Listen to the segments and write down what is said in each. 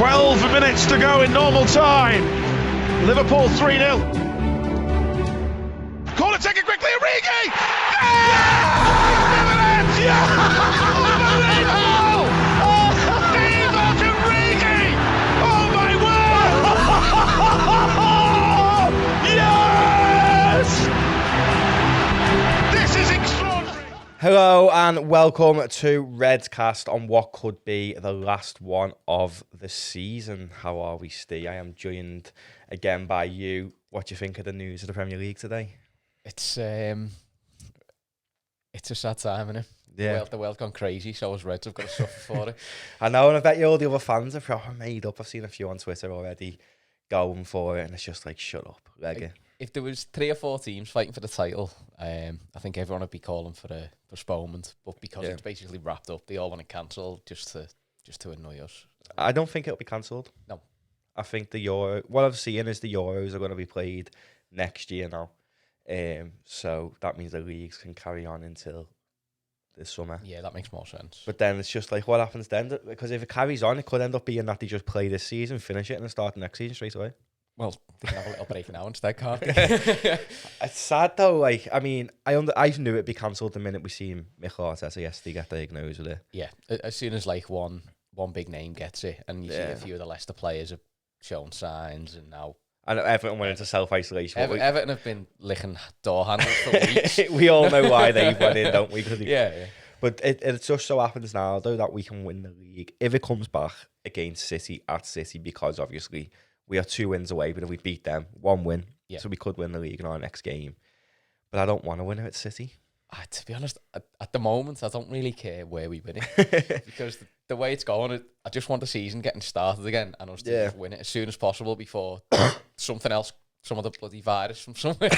12 minutes to go in normal time. Liverpool 3-0. Corner taken quickly, Origi! Yeah! Yeah! Unbelievable! Divock Origi! Oh my word! Yes! This is extraordinary. Hello and welcome to Redcast on what could be the last one of the season. How are we, Ste? I am joined again by you. What do you think of the news of the Premier League today? It's a sad time, isn't it? Yeah. The world gone crazy, so as Reds have got to suffer for it. I know, and I bet you all the other fans are proper made up. I've seen a few on Twitter already going for it, and it's just like, shut up, leg it. If there was 3 or 4 teams fighting for the title, I think everyone would be calling for a postponement. But because it's basically wrapped up, they all want to cancel just to annoy us. I don't think it'll be cancelled. No. I think the Euro. What I've seen is the Euros are going to be played next year now. So that means the leagues can carry on until this summer. Yeah, that makes more sense. But then it's just like, what happens then? Because if it carries on, it could end up being that they just play this season, finish it, and then start the next season straight away. Well, they can have a little break now instead, can't they? It's sad though. Like, I mean, I knew it'd be cancelled the minute we seen Mikel Arteta yesterday get diagnosed with it. Yeah, as soon as like one big name gets it, and you see a few of the Leicester players have shown signs, and now. And Everton went into self-isolation. Everton have been licking door handles for weeks. We all know why they went in, don't we? Yeah. But it just so happens now, though, that we can win the league if it comes back against City at City, because obviously we are 2 wins away, but if we beat them, 1 win. Yeah. So we could win the league in our next game. But I don't want to win it at City. To be honest, at the moment, I don't really care where we win it. Because the way it's going, I just want the season getting started again and us to just win it as soon as possible before something else, some other bloody virus from somewhere.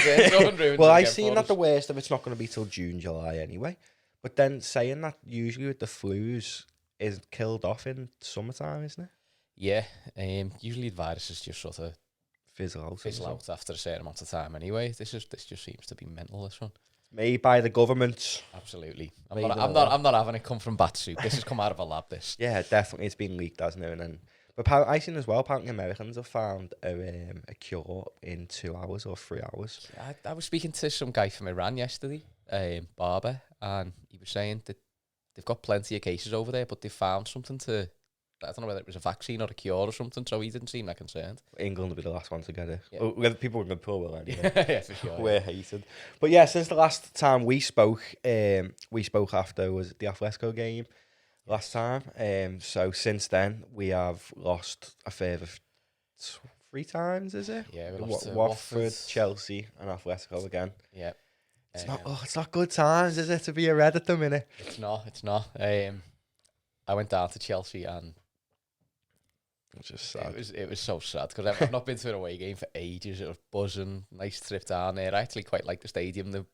Well, I've seen that the worst of it's not going to be till June, July anyway. But then saying that usually with the flus is killed off in summertime, isn't it? Yeah. Usually the viruses just sort of fizzle out after a certain amount of time anyway. This just seems to be mental, this one. Made by the government. Absolutely. I'm not having it come from bat soup. This has come out of a lab, this. Yeah, definitely. It's been leaked, hasn't it? And then, but I seen as well, apparently Americans have found a cure in 2 hours or 3 hours. I was speaking to some guy from Iran yesterday, Barber, and he was saying that they've got plenty of cases over there, but they found something to... I don't know whether it was a vaccine or a cure or something, so he didn't seem that concerned. England will be the last one to get it. Yeah. Well, people in the pool will anyway. Yeah, for sure. We're hated. But yeah, since the last time we spoke after was the Atletico game last time. So since then, we have lost a further 3 times, is it? Yeah, we lost to Watford, Chelsea and Atletico again. Yeah. It's not good times, is it, to be a Red at the minute? It's not. I went down to Chelsea and it's just sad. It was so sad because I've not been to an away game for ages. It was buzzing, nice trip down there. I actually quite like the stadium.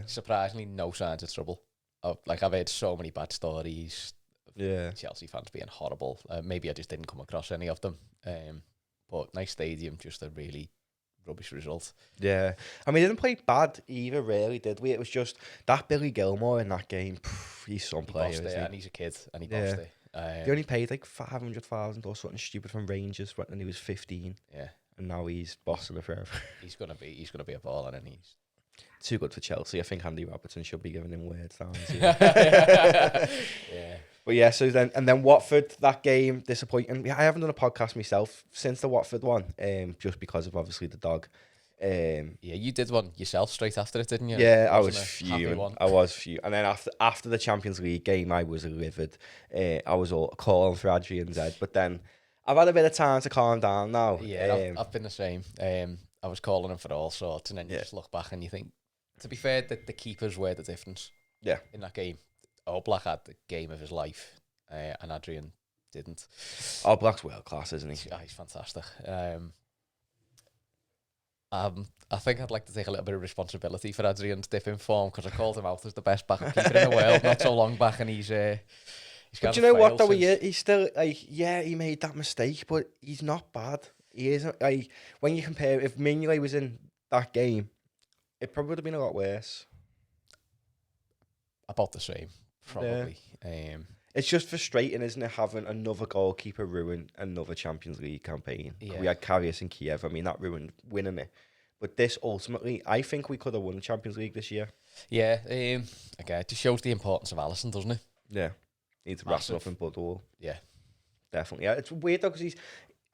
Surprisingly, no signs of trouble. I've heard so many bad stories. Yeah, Chelsea fans being horrible. Maybe I just didn't come across any of them. But nice stadium, just a really rubbish result. Yeah, and we didn't play bad either, really, did we? It was just that Billy Gilmore in that game. He's some player, isn't he? And he's a kid, and he bossed it. He only paid like 500,000 or something stupid from Rangers when he was 15. Yeah, and now he's bossing it forever. He's gonna be a baller, and he's too good for Chelsea. I think Andy Robertson should be giving him words down. Yeah. But yeah, so then Watford, that game, disappointing. I haven't done a podcast myself since the Watford one, just because of obviously the dog. Yeah, you did one yourself straight after it, didn't you? Yeah, I was fuming. And then after the Champions League game, I was livid. I was all calling for Adrian's head, but then I've had a bit of time to calm down now. Yeah, I've been the same. I was calling him for all sorts, and then you just look back and you think, to be fair, that the keepers were the difference. Yeah, in that game, Oblak had the game of his life, and Adrian didn't. Oblak's world class, isn't he? He's fantastic. I think I'd like to take a little bit of responsibility for Adrian's dip in form, because I called him out as the best backup keeper in the world not so long back, and he's but you know what though, he's still he made that mistake, but he's not bad. He isn't when you compare, if Mignolet was in that game, it probably would have been a lot worse. About the same, probably. Yeah. It's just frustrating, isn't it, having another goalkeeper ruin another Champions League campaign. We had Karius and Kiev. I mean, that ruined winning it. But this, ultimately, I think we could have won the Champions League this year. Yeah, again, it just shows the importance of Alisson, doesn't it? Yeah. Needs to wrap it up in Budwell. Yeah. Definitely. Yeah, it's weird, though, because he's...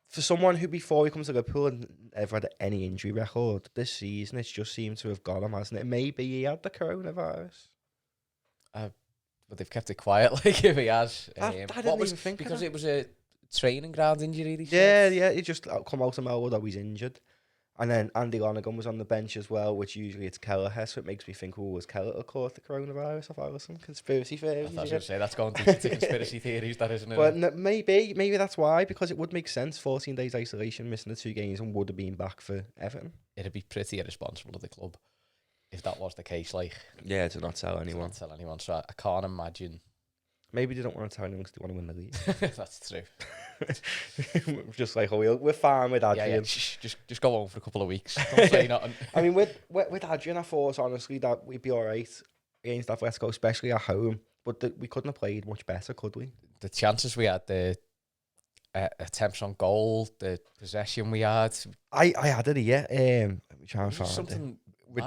For someone who, before he comes to Liverpool, and ever had any injury record, this season, it's just seemed to have got him, hasn't it? Maybe he had the coronavirus. But they've kept it quiet, like, if he has. I didn't even think because of it was a training ground injury. Yeah, he just come out of Melwood, though he's injured. And then Andy Lonergan was on the bench as well, which usually it's Kelleher, so it makes me think, was Kelleher caught the coronavirus off Alisson? Conspiracy theories. I was going to say, that's going to conspiracy theories, that isn't it? But maybe that's why, because it would make sense, 14 days isolation, missing the 2 games, and would have been back for Everton. It'd be pretty irresponsible of the club if that was the case, like... Yeah, to not tell anyone. So I can't imagine... Maybe they don't want to tell anyone because they want to win the league. That's true. Just like, we're fine with Adrian. Yeah. Just go home for a couple of weeks. Don't say nothing. I mean, with Adrian, I thought, honestly, that we'd be all right against Atletico, especially at home. But we couldn't have played much better, could we? The chances we had, the attempts on goal, the possession we had. I had it here. Let me try and find something.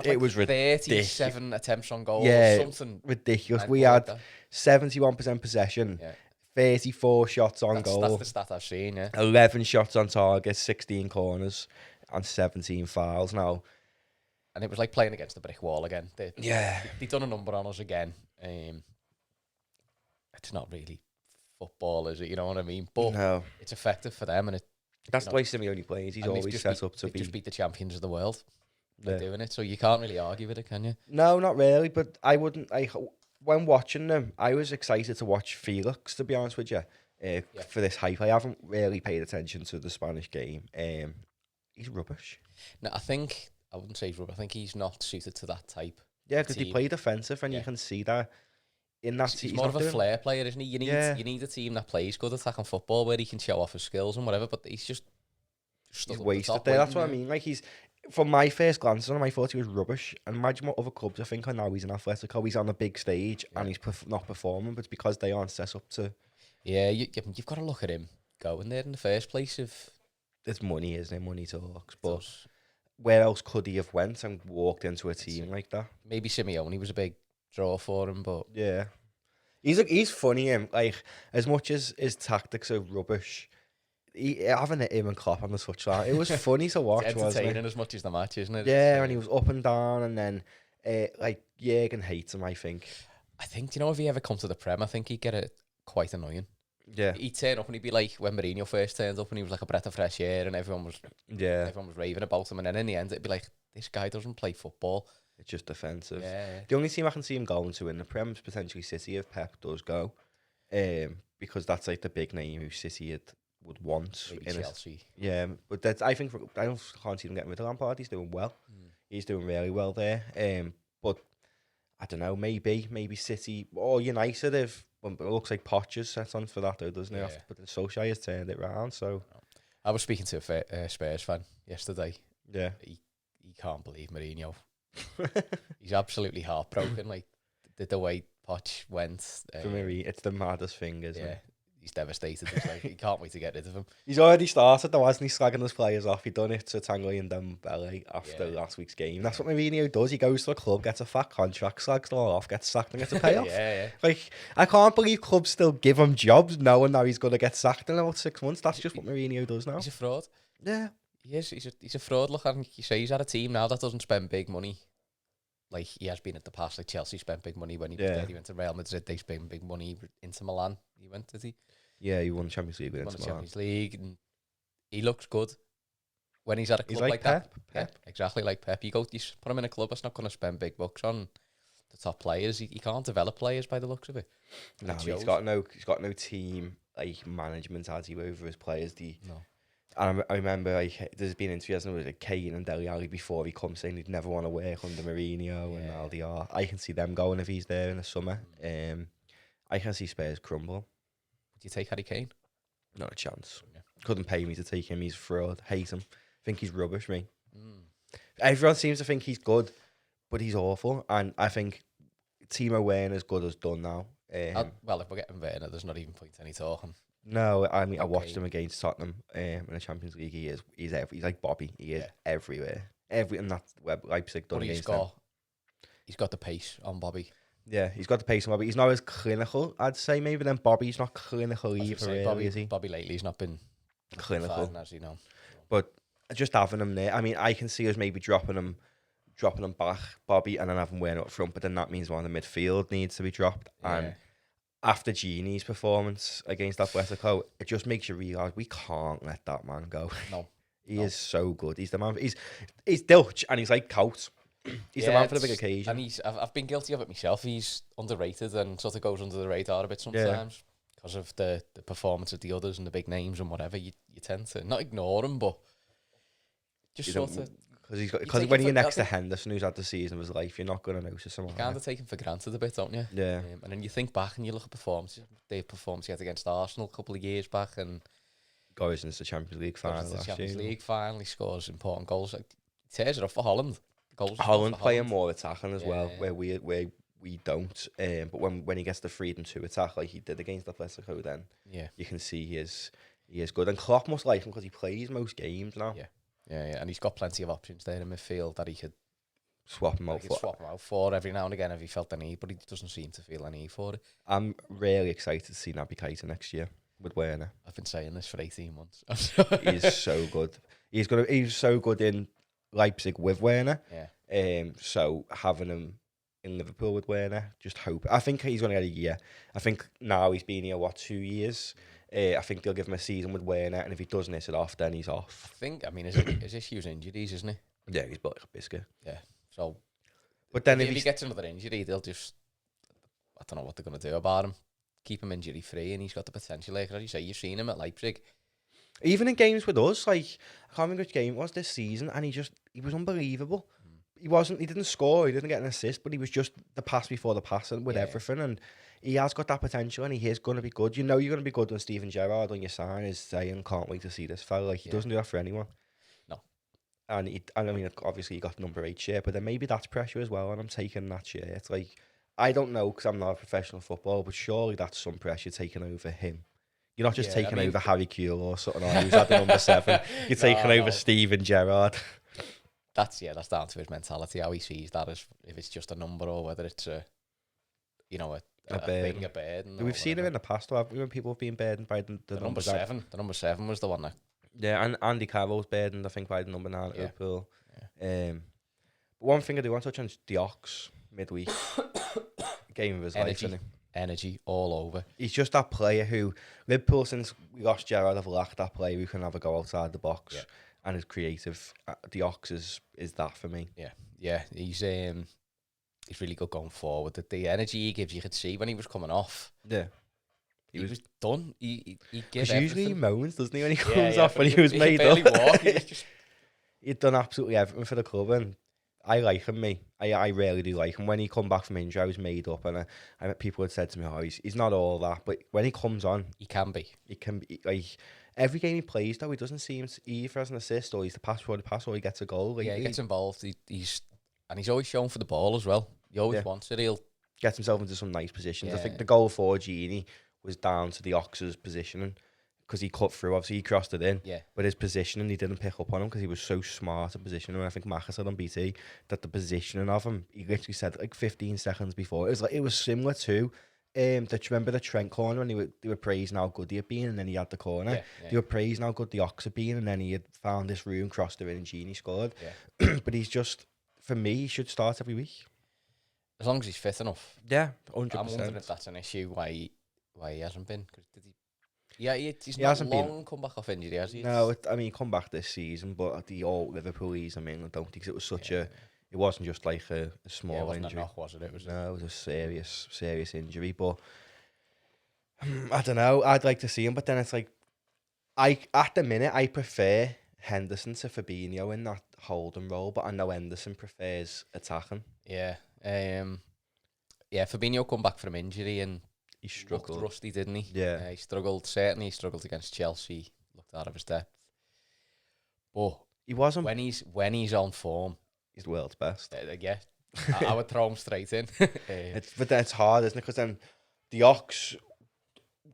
It was ridiculous. 37 attempts on goal. Yeah, something ridiculous. We had 71% possession, 34 shots on goal. That's the stat I've seen, yeah. 11 shots on target, 16 corners, and 17 fouls now. And it was like playing against the brick wall again. They've done a number on us again. It's not really football, is it? You know what I mean? But no, it's effective for them, and that's the way Simeone plays. He's always set up to just beat the champions of the world. They're doing it, so you can't really argue with it, can you? No, not really. But I wouldn't. When watching them, I was excited to watch Felix, to be honest with you, for this hype. I haven't really paid attention to the Spanish game. He's rubbish. No, I wouldn't say he's rubbish. I think he's not suited to that type. Yeah, because they play defensive, and you can see that in that team. He's more of a flair player, isn't he? You need a team that plays good attacking football where he can show off his skills and whatever, but he's just wasted there. That's what I mean. Like, from my first glance on him, I thought he was rubbish. And imagine what other clubs are thinking now. He's in Atletico, he's on a big stage, and he's not performing, but it's because they aren't set up to... Yeah, you've got to look at him going there in the first place. There's money, isn't there? Money talks. But where else could he have went and walked into a team like that? Maybe Simeone was a big draw for him, but... Yeah. He's funny, like, as much as his tactics are rubbish... having him and Klopp on the touchline, it was funny to watch. It's entertaining as much as the match, isn't it? Yeah, and he was up and down, and then like Jürgen hates him. I think, if he ever come to the Prem, I think he'd get it quite annoying. Yeah, he'd turn up and he'd be like when Mourinho first turned up, and he was like a breath of fresh air, and everyone was raving about him, and then in the end it'd be like, this guy doesn't play football. It's just defensive. Yeah. The only team I can see him going to in the Prem is potentially City if Pep does go, because that's like the big name who City would want. Maybe Chelsea. Yeah, but that's, I think, can't see them getting rid of Lampard. He's doing well. He's doing really well there. But I don't know, maybe City or United if, but it looks like Poch's set on for that though, doesn't it? Yeah. But the Solskjaer has turned it round, so... I was speaking to a Spurs fan yesterday. Yeah. He can't believe Mourinho. He's absolutely heartbroken, like the way Poch went. For me, it's the maddest thing, isn't it? He's devastated. He's like, he can't wait to get rid of him. He's already started though, hasn't he, slagging his players off? He done it to Tanguy and Dembele after last week's game. That's what Mourinho does. He goes to a club, gets a fat contract, slags them all off, gets sacked and gets a payoff. Yeah. Like, I can't believe clubs still give him jobs knowing now he's going to get sacked in about 6 months. That's just what Mourinho does now. He's a fraud. Yeah. He is. He's a fraud. Look, I think you say he's at a team now that doesn't spend big money. Like he has been in the past. Like Chelsea spent big money when he was there. He went to Real Madrid. They spent big money into Milan. He went, did he? Yeah, he won the Champions League with Inter Milan. Champions League, and he looks good when he's at a club like Pep. that. Pep. Yeah, exactly like Pep. You put him in a club that's not going to spend big bucks on the top players. He can't develop players by the looks of it. No, he's got no team like management has he over his players. No. And I remember there's been interviews with like Kane and Dele Alli before he comes saying he'd never want to work under Mourinho and all they are. I can see them going if he's there in the summer. I can see Spurs crumble. Would you take Harry Kane? Not a chance. Yeah. Couldn't pay me to take him. He's a fraud. Hate him. Think he's rubbish, me. Everyone seems to think he's good, but he's awful. And I think Timo Werner's good as done now. Well, if we're getting Werner, there's not even point any talking. No, I mean, I watched him against Tottenham in the Champions League. He's like Bobby. He is everywhere. And that's where Leipzig done against him. He's got the pace on Bobby. Yeah, he's got the pace on Bobby. He's not as clinical, I'd say, maybe, than Bobby's not clinical either, really, is he? Bobby lately, he's not been clinical, as you know. But just having him there, I mean, I can see us maybe dropping him back, Bobby, and then having Werner up front, but then that means one of the midfield needs to be dropped. Yeah. And after Gini's performance against Atletico, it just makes you realise we can't let that man go. No. He is so good. He's the man. He's Dutch, and he's like Cout. He's the man for the big occasion. And I've been guilty of it myself. He's underrated and sort of goes under the radar a bit sometimes because of the performance of the others and the big names and whatever. You tend to not ignore him, but just sort of... Because when you're next to Henderson, who's had the season of his life, you're not going to notice him. You kind of take him for granted a bit, don't you? Yeah. And then you think back and you look at performances. The performance he had against Arsenal a couple of years back, and goes into the Champions League final. He scores important goals. Like, he tears it up for Holland. Holland playing more attacking as well, where we don't. But when he gets the freedom to attack like he did against Atletico, then you can see he is good. And Klopp must like him because he plays most games now. Yeah, and he's got plenty of options there in midfield that he could swap him out for every now and again if he felt the need, but he doesn't seem to feel a need for it. I'm really excited to see Naby Keita next year with Werner. I've been saying this for 18 months. He's so good. He's so good in Leipzig with Werner. So having him in Liverpool with Werner, just hope. I think he's going to get a year. I think now he's been here 2 years. I think they'll give him a season with Werner, and if he doesn't hit it off, then he's off. I mean, is this Hughes injuries, isn't he? Yeah, he's built like a biscuit. Yeah. So, but then if he gets another injury, they'll just, I don't know what they're going to do about him. Keep him injury free, and he's got the potential. Like as you say, you've seen him at Leipzig. Even in games with us, like I can't remember which game it was this season, and he was unbelievable. He didn't score, he didn't get an assist, but he was just the pass before the pass and with everything, and he has got that potential, and he is going to be good. You know you're going to be good when Steven Gerrard on your sign is saying, can't wait to see this fella. Like, he doesn't do that for anyone. No. And I mean, obviously he got number 8 shirt, but then maybe that's pressure as well, and I'm taking that shirt. It's like, I don't know, because I'm not a professional footballer, but surely that's some pressure taking over him. You're not just taking over Harry Kewell or something, who's at the number 7. You're taking over Steven Gerrard. That's down to his mentality, how he sees that, as if it's just a number or whether it's a burden. We've seen it in the past, though, when people have been burdened by the number 7. The number 7 was the one that. Yeah, and Andy Carroll's burdened, I think, by the number 9 at Liverpool. But one thing I do want to touch on is the Ox midweek. Game of his life, isn't it? Energy all over. He's just that player who Liverpool, since we lost Gerrard, have lacked that player who can have a go outside the box. Yeah. And is creative. The Ox is that for me. Yeah. He's really good going forward. The energy he gives, you could see when he was coming off. Yeah, he was done. He gave usually he moans, doesn't he, when he comes off? When he was made up, he'd done absolutely everything for the club, and I like him. I really do like him. When he come back from injury, I was made up, and people had said to me, "Oh, he's not all that," but when he comes on, he can be. He can be like. Every game he plays, though, he doesn't seem either as an assist or he's the pass or he gets a goal. Like, he gets involved. He's always shown for the ball as well. He always wants it. He'll get himself into some nice positions. I think the goal for Gini was down to the Ox's positioning because he cut through. Obviously, he crossed it in. Yeah. But his positioning, he didn't pick up on him because he was so smart at positioning. And I think Maka said on BT that the positioning of him, he literally said like 15 seconds before. It was similar to. Remember the Trent corner when they were praising how good he had been, and then he had the corner. They were praising how good the Ox had been, and then he had found this room, crossed it in, and Gini scored. But he's just, for me, he should start every week as long as he's fit enough. Yeah, 100%. I'm wondering if that's an issue why he hasn't been. Cause he's not long come back off injury, has he? No, he come back this season, but the old Liverpoolese, I don't think because it was such a. It wasn't just like a small injury. Knock, was it? It was a serious injury. But I don't know. I'd like to see him, but then it's like, at the minute I prefer Henderson to Fabinho in that holding role, but I know Henderson prefers attacking. Yeah. Fabinho come back from injury and he struggled. Looked rusty, didn't he? Yeah. He struggled. Certainly, he struggled against Chelsea. Looked out of his depth. But he wasn't when he's on form. He's the world's best. I would throw him straight in. But then it's hard, isn't it? Because then the Ox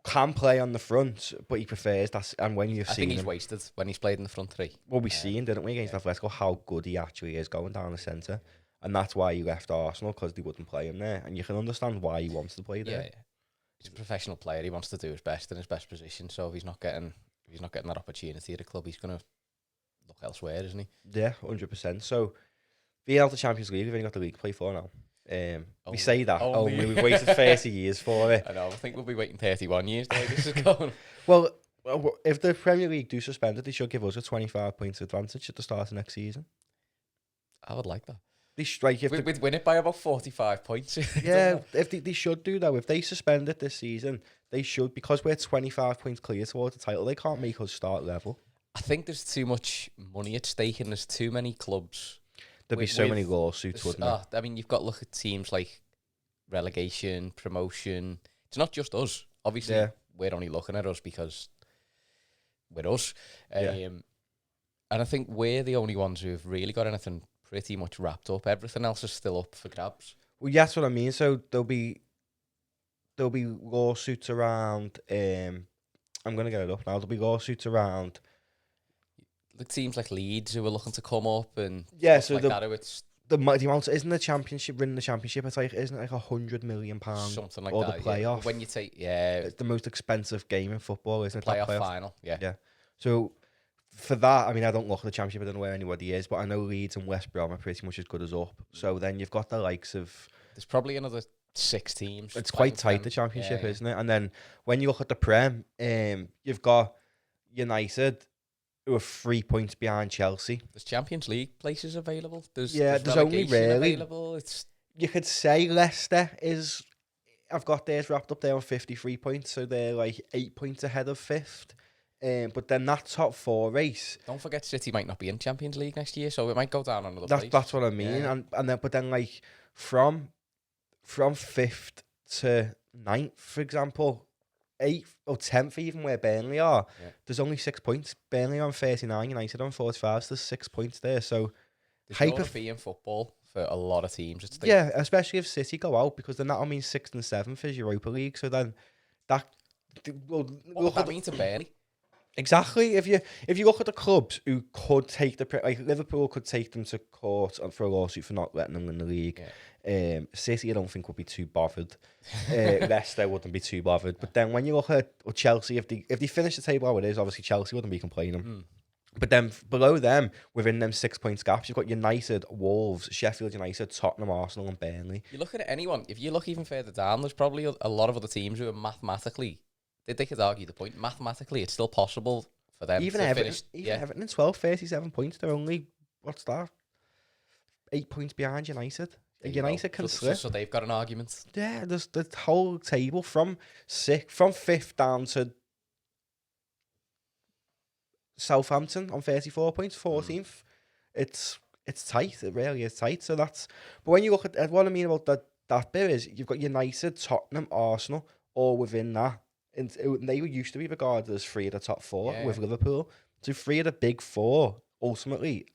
can play on the front, but he prefers that. And when you've I seen think he's him, wasted when he's played in the front three. well, we've seen, didn't we, against Atletico, how good he actually is going down the centre. And that's why he left Arsenal, because they wouldn't play him there. And you can understand why he wants to play there. Yeah. He's a professional player. He wants to do his best in his best position. So if he's not getting that opportunity at a club, he's going to look elsewhere, isn't he? Yeah, 100%. So, being out of the Champions League, we've only got the league to play for now. We say that. Only we've waited 30 years for it. I know. I think we'll be waiting 31 years the way this is going. Well, if the Premier League do suspend it, they should give us a 25 points advantage at the start of next season. I would like that. We'd win it by about 45 points. Yeah, if they should do though. If they suspend it this season, they should, because we're 25 points clear towards the title. They can't make us start level. I think there's too much money at stake and there's too many clubs. There'd be so many lawsuits, wouldn't there? I mean, you've got to look at teams like relegation, promotion. It's not just us. Obviously, we're only looking at us because we're us. And I think we're the only ones who've really got anything pretty much wrapped up. Everything else is still up for grabs. Well, yeah, that's what I mean. So there'll be lawsuits around. I'm gonna get it up now. There'll be lawsuits around. The teams like Leeds who are looking to come up and so like that. It's the amount isn't the championship winning the championship. It's like isn't it like £100 million something like or that. the playoff. Yeah. When you take it's the most expensive game in football, isn't it? Playoff final. Yeah. So for that, I mean, I don't look at the championship. I don't know where anybody is, but I know Leeds and West Brom are pretty much as good as up. So then you've got the likes of. There's probably another 6 teams. It's quite tight, the championship, isn't it? And then when you look at the Prem, you've got United, who are 3 points behind Chelsea. There's Champions League places available. There's only really available. You could say Leicester is. I've got theirs wrapped up there on 53 points, so they're like 8 points ahead of fifth. But then that top 4 race. Don't forget, City might not be in Champions League next year, so it might go down another place. That's what I mean, but then like from 5th to 9th, for example. 8th or 10th even where Burnley are, there's only 6 points. Burnley on 39, United on 45, so there's 6 points there. So there's be in football for a lot of teams. Especially if City go out, because then that'll mean 6th and 7th is Europa League. So then what would that mean to Burnley? Exactly. If you look at the clubs who could take like Liverpool could take them to court for a lawsuit for not letting them win the league. City, I don't think would be too bothered. Leicester wouldn't be too bothered. But then when you look at Chelsea, if they finish the table how it is, obviously Chelsea wouldn't be complaining. But then below them, within them 6 points gaps, you've got United, Wolves, Sheffield United, Tottenham, Arsenal, and Burnley. You look at anyone. If you look even further down, there's probably a lot of other teams who are mathematically. They could argue the point. Mathematically, it's still possible for them even to Everton, finish. Everton in 12, 37 points. They're only, what's that? 8 points behind United. United can slip. So they've got an argument. Yeah, there's the whole table from 5th down to Southampton on 34 points, 14th. It's tight. It really is tight. So that's. But when you look at what I mean about that bit is you've got United, Tottenham, Arsenal, all within that. And they used to be regarded as 3 of the top 4 with Liverpool. So 3 of the big 4 ultimately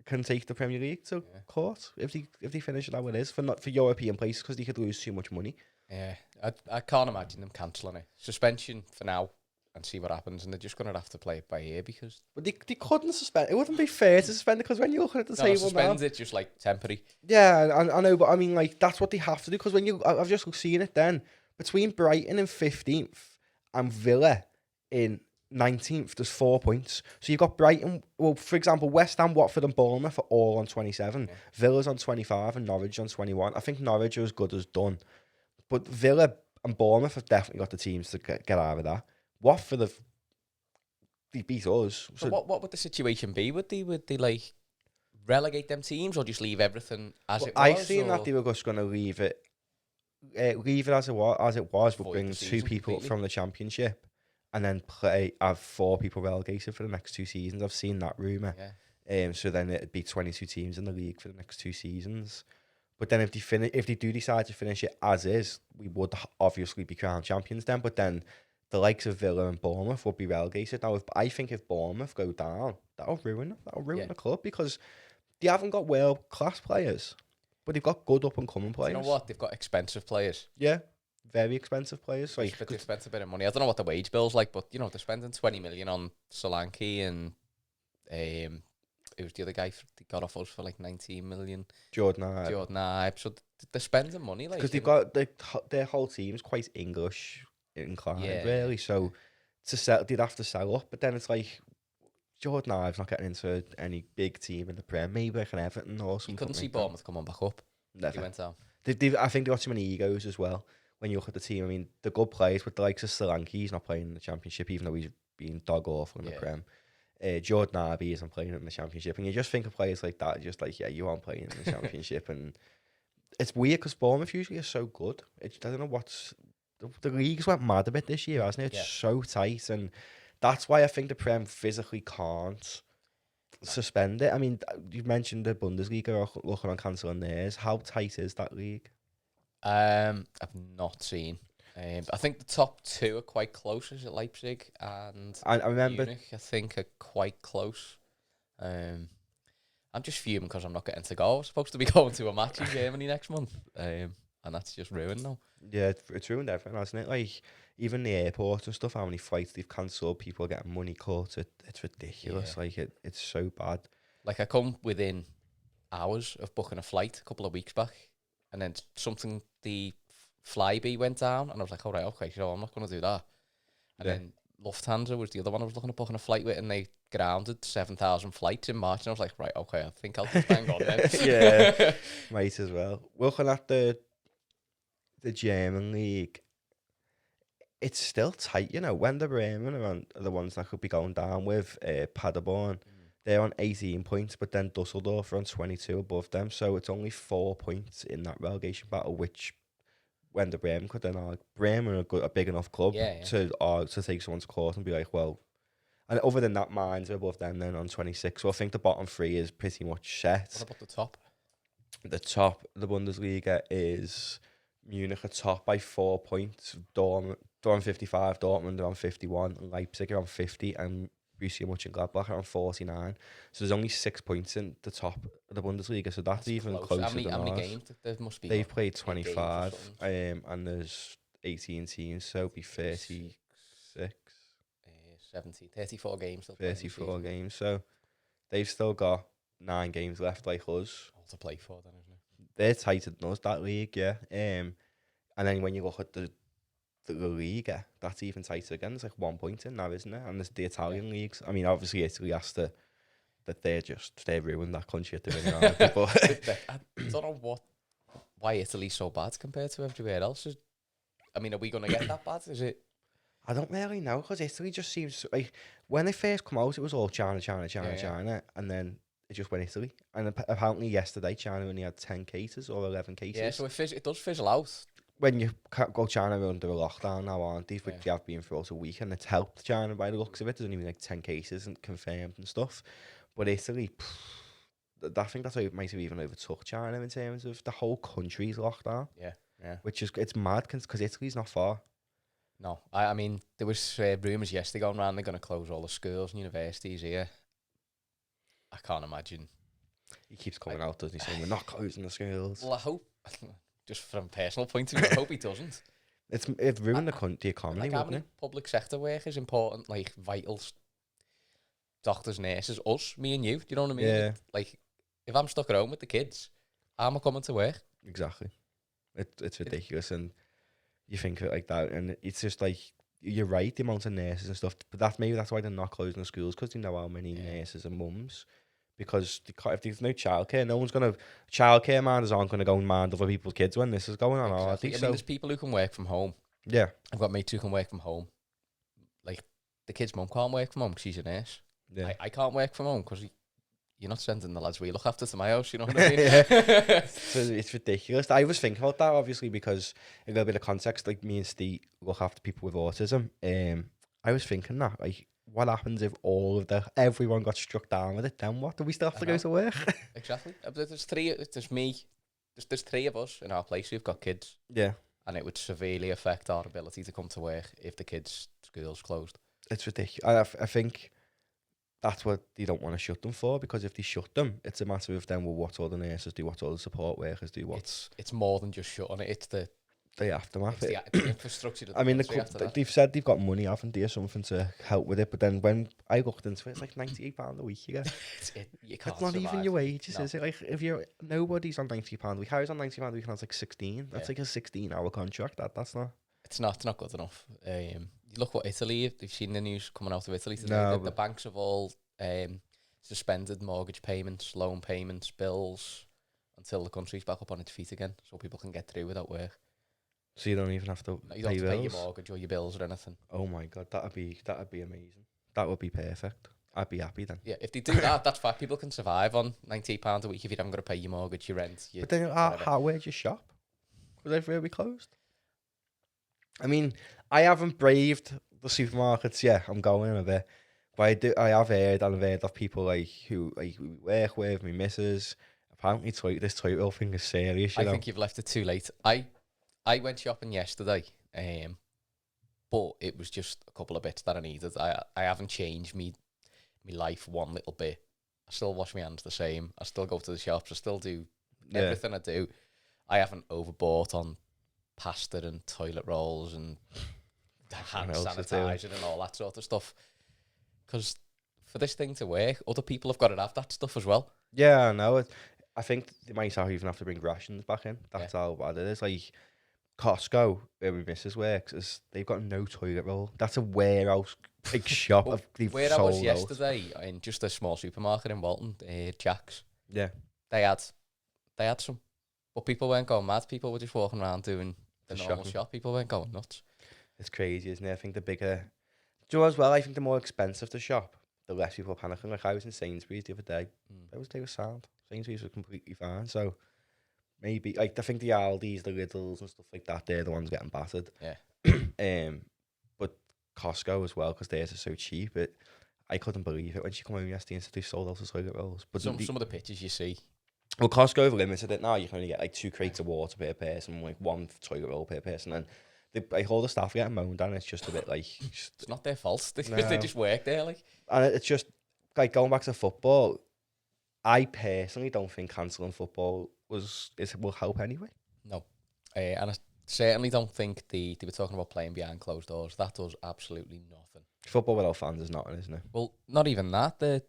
can take the Premier League to court if they finish it how it is for European places, because they could lose too much money. Yeah, I can't imagine them cancelling it. Suspension for now and see what happens, and they're just going to have to play it by ear because. But they couldn't suspend. It wouldn't be fair to suspend it, because when you look at the table suspend now, it just like temporary. Yeah, I know, but I mean, like that's what they have to do, because I've just seen it then between Brighton in 15th and Villa in 19th, there's 4 points. So you've got Brighton, well, for example, West Ham, Watford and Bournemouth are all on 27. Yeah. Villa's on 25 and Norwich on 21. I think Norwich are as good as done. But Villa and Bournemouth have definitely got the teams to get out of that. Watford they beat us. So what would the situation be? Would they like relegate them teams or just leave everything as it was? I seen that they were just going to leave it as it was, but bring 2 people up from the Championship and then have 4 people relegated for the next 2 seasons. I've seen that rumour. Yeah. So then it'd be 22 teams in the league for the next 2 seasons. But then if they do decide to finish it as is, we would obviously be crowned champions then. But then the likes of Villa and Bournemouth would be relegated. Now, I think if Bournemouth go down, that'll ruin the club, because they haven't got world-class players, but they've got good up-and-coming players. You know what? They've got expensive players. Yeah. very expensive players. Like, they spent a bit of money. I don't know what the wage bill's like, but they're spending 20 million on Solanke and it was the other guy they got off us for like 19 million. Jordan Ibe. So they're spending money, like, because they've got their whole team's quite English inclined, really. So they'd have to sell up, but then it's like Jordan Ibe's not getting into any big team in the Prem. Maybe like an Everton or something. You couldn't see like Bournemouth coming back up. Never. He went down. I think they got too many egos as well. When you look at the team, I mean, the good players, but the likes of Solanke, he's not playing in the Championship, even though he's been dog awful in the Prem. Jordan Ibe isn't playing in the Championship, and you just think of players like that, just like, yeah, you aren't playing in the Championship, and it's weird because Bournemouth usually is so good. I don't know what's the league's went mad a bit this year, hasn't it? It's so tight, and that's why I think the Prem physically can't suspend it. I mean, you mentioned the Bundesliga looking on cancelling theirs. How tight is that league? I've not seen. I think the top two are quite close. Is it Leipzig and I remember Munich? I think are quite close. I'm just fuming because I'm not getting to go. I'm supposed to be going to a match in Germany next month, and that's just ruined now. Yeah, it's ruined everything, hasn't it? Like, even the airport and stuff, how many flights they've cancelled, people are getting money caught. It's ridiculous. Yeah. Like, it's so bad. Like, I come within hours of booking a flight a couple of weeks back, and then the Flybe went down, and I was like, all right, okay, so I'm not going to do that. And then Lufthansa was the other one I was looking at booking a flight with, and they grounded 7,000 flights in March, and I was like, right, okay, I think I'll just bang on then. Yeah, might as well. Looking at the German league, it's still tight, you know. When the Bremen are the ones that could be going down with Paderborn, they're on 18 points, but then Dusseldorf are on 22 above them, so it's only 4 points in that relegation battle, which when the Bremen could then Bremen are a big enough club to take someone to court and be like, well, and other than that, Mainz are above them then on 26. So I think the bottom three is pretty much set. What about the top? The top of the Bundesliga is Munich are top by 4 points. Dortmund on 55, Dortmund are on 51, Leipzig are on 50, and Borussia Mönchengladbach are on 49. So there's only 6 points in the top of the Bundesliga, so that's even closer than ours. How many games there must be? They've played 25, and there's 18 teams, so it'll be 36. 70, 34 games. 34 games, so they've still got 9 games left like us. All to play for then, isn't it? They're tighter than us, that league, yeah. And then when you look at the Liga, that's even tighter again. There's like 1 point in now, isn't it? And there's the Italian leagues. I mean, obviously Italy has to, that they've ruined that country at the minute. But I don't know why Italy's so bad compared to everywhere else. I mean, are we going to get that bad? Is it? I don't really know, because Italy just seems like, when they first come out, it was all China, and then it just went Italy. And apparently yesterday, China only had 10 cases or 11 cases. Yeah, so it does fizzle out. When you can't go China, we're under a lockdown now, aren't they? But they have been for a week, and it's helped China by the looks of it. There's only been like 10 cases and confirmed and stuff. But Italy, I think that's why it might have even overtook China in terms of the whole country's lockdown. Yeah. Which is, it's mad because Italy's not far. No, I mean, there was rumours yesterday going around they're going to close all the schools and universities here. I can't imagine. He keeps coming out, doesn't he, saying we're not closing the schools. Well, I hope, just from a personal point of view, I hope he doesn't. It ruined the economy, like, wouldn't it? Public sector work is important, like vital doctors, nurses, us, me and you, do you know what I mean? Yeah. Like, if I'm stuck at home with the kids, I'm not coming to work. Exactly. It's ridiculous, and you think of it like that, and it's just like, you're right, the amount of nurses and stuff, but that's why they're not closing the schools, because they know how many nurses and mums, because if there's no childcare, childcare minders aren't going to go and mind other people's kids when this is going on. Exactly. I mean, there's people who can work from home. Yeah. I've got mates who can work from home. Like, the kid's mum can't work from home because she's a nurse. Yeah. I can't work from home because you're not sending the lads we look after to my house, you know what I mean? It's ridiculous. I was thinking about that, obviously, because a little bit of context, like me and Steve look after people with autism. I was thinking that, like, what happens if everyone got struck down with it? Then what? Do we still have to go to work? Exactly. There's three of us in our place who've got kids. Yeah. And it would severely affect our ability to come to work if the kids' school's closed. It's ridiculous. I think that's what they don't want to shut them for, because if they shut them, it's a matter of then, well, what all the nurses do, what all the support workers do, It's more than just shutting it. It's the the aftermath. It's the infrastructure. I mean, they've said they've got money, haven't they, or something to help with it. But then when I looked into it, it's like £98 a week. You get. You can't it's not survive. even your wages, is it? Like if you're nobody's on £90 a week. Harry's on £90 a week and that's like 16. That's like a 16-hour contract. That's not. It's not good enough. Look what Italy. They've seen the news coming out of Italy today. No, the banks have all suspended mortgage payments, loan payments, bills until the country's back up on its feet again, so people can get through without work. So you don't even have to. You don't have to pay your mortgage or your bills or anything. Oh my god, that'd be amazing. That would be perfect. I'd be happy then. Yeah, if they do that, that's fine. People can survive on £98 a week if you haven't got to pay your mortgage, your rent. But then, where'd you shop? Was everywhere closed? I mean, I haven't braved the supermarkets yet. I'm going a bit, but I have heard of people like who we work with, my missus. Apparently, this Twitter thing is serious. I think you've left it too late. I went shopping yesterday, but it was just a couple of bits that I needed. I haven't changed me life one little bit. I still wash my hands the same. I still go to the shops. I still do everything I do. I haven't overbought on pasta and toilet rolls and hand sanitizer and all that sort of stuff. Because for this thing to work, other people have got to have that stuff as well. Yeah, I know. I think they might even have to bring rations back in. That's how bad it is. Like Costco, where my missus works, they've got no toilet roll. That's a warehouse, big shop. Where I was yesterday in just a small supermarket in Walton, Jack's. Yeah, they had some, but people weren't going mad. People were just walking around doing the normal shop. People weren't going nuts. It's crazy, isn't it? I think the bigger, as well. I think the more expensive the shop, the less people panicking. Like I was in Sainsbury's the other day. They were sound. Sainsbury's was completely fine. So maybe I think the Aldis, the Lidls, and stuff like that, they're the ones getting battered. Yeah. But Costco as well, because theirs are so cheap. I couldn't believe it when she came home yesterday and said they sold out the toilet rolls. But some of the pictures you see. Well, Costco have limited it now. You can only get like 2 crates of water per person, like 1 toilet roll per person, and all the staff getting moaned, and it's just a bit like it's not their fault. They just work there, like. And it's just like going back to football. I personally don't think cancelling football will help anyway. No, and I certainly don't think they were talking about playing behind closed doors. That does absolutely nothing. Football without fans is nothing, isn't it? Well, not even that.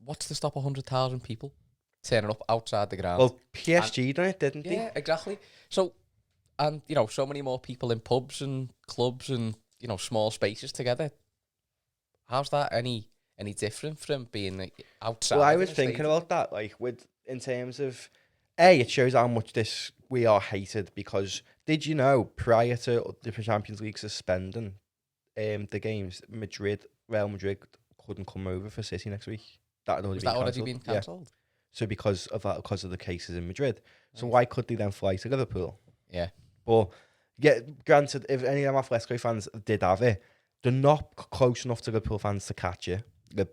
What's to stop 100,000 people turning up outside the ground? Well, PSG done it, didn't they? Yeah, exactly. So, and so many more people in pubs and clubs and small spaces together. How's that any different from being like, outside? Well, I was thinking about that, like in terms of it shows how much we are hated, because did you know prior to the Champions League suspending the games, Real Madrid couldn't come over for City next week. That had already been cancelled. Yeah. So because of the cases in Madrid, so why could they then fly to Liverpool? Yeah, but granted, if any of them Atletico fans did have it, they're not close enough to Liverpool fans to catch it.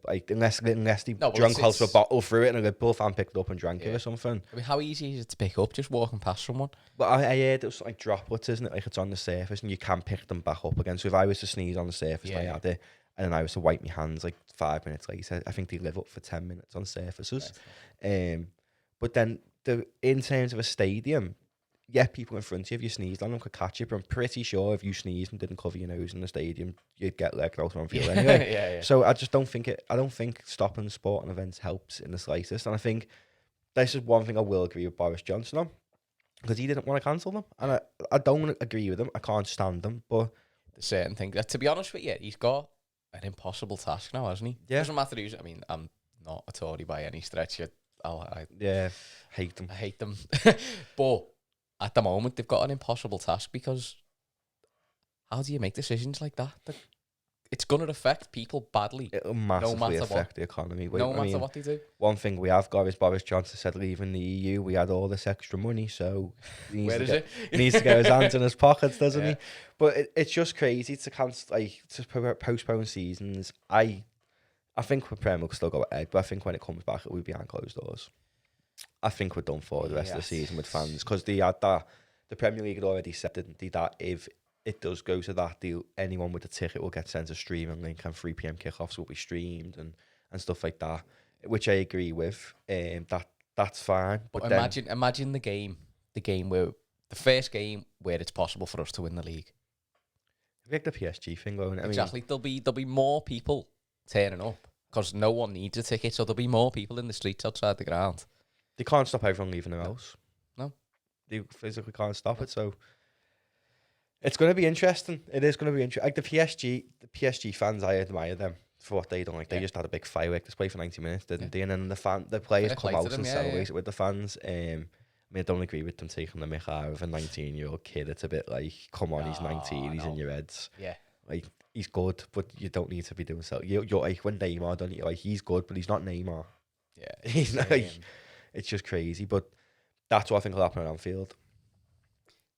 Like unless they drunk out of a bottle through it and a Liverpool fan picked it up and drank it or something. I mean, how easy is it to pick up just walking past someone? But I heard it was like droplets, isn't it? Like it's on the surface and you can pick them back up again. So if I was to sneeze on the surface, I had it, and then I was to wipe my hands like 5 minutes later, I think they live up for 10 minutes on surfaces. But then in terms of a stadium, people in front of you, if you sneezed on them, could catch it. But I'm pretty sure if you sneezed and didn't cover your nose in the stadium, you'd get legged out on field anyway. So I just don't think I don't think stopping sporting events helps in the slightest. And I think this is one thing I will agree with Boris Johnson on, because he didn't want to cancel them. And I don't agree with him. I can't stand them. But there's certain things that, to be honest with you, he's got an impossible task now, hasn't he? Yeah. Doesn't matter who's. I mean, I'm not a Tory by any stretch. I hate them. I hate them. But at the moment, they've got an impossible task, because how do you make decisions like that? It's going to affect people badly. It'll massively affect the economy. No matter what they do. One thing we have got is Boris Johnson said leaving the EU, we had all this extra money, so he needs to get his hands in his pockets, doesn't he? But it's just crazy to cancel, to postpone seasons. I think the Premier will still go ahead, but I think when it comes back, it will be behind closed doors. I think we're done for the rest of the season with fans, because they had that. The Premier League had already said, didn't they, that if it does go to that deal, anyone with a ticket will get sent a streaming link, and 3 p.m. kickoffs will be streamed and stuff like that, which I agree with. That's fine. But imagine the game where the first game where it's possible for us to win the league. Like the PSG thing, won't it? Exactly. There'll be more people turning up because no one needs a ticket, so there'll be more people in the streets outside the ground. They can't stop everyone leaving their house. No. They physically can't stop it, so it's going to be interesting. It is going to be interesting. Like the PSG fans, I admire them for what they done. Like they just had a big firework display for 90 minutes, didn't they? And then the players come out and celebrate it with the fans. I don't agree with them taking the mick out of a 19-year-old kid. It's a bit like, come on, he's 19, he's in your heads. Yeah. Like, he's good, but you don't need to be doing so. You're like, when Neymar done it, like, he's good, but he's not Neymar. Yeah. He's like, it's just crazy. But that's what I think will happen at Anfield.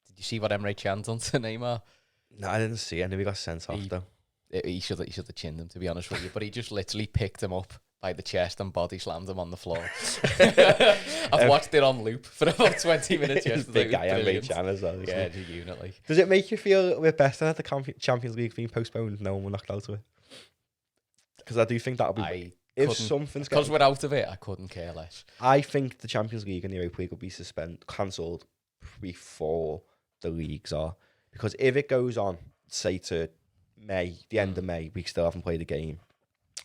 Did you see what Emre Can done to Neymar? No, I didn't see it. I knew he got sent off, though. He should have chinned him, to be honest with you. But he just literally picked him up by the chest and body slammed him on the floor. I've watched it on loop for about 20 minutes yesterday. Big guy, Emre Can as well. Yeah, the unit. Like. Does it make you feel a bit better that the Champions League being postponed? No one will knock out of it. Because I do think that'll be. If something's because we're out of it, I couldn't care less. I think the Champions League and the Europa League will be cancelled before the leagues are. Because if it goes on, say to May, the end of May, we still haven't played a game.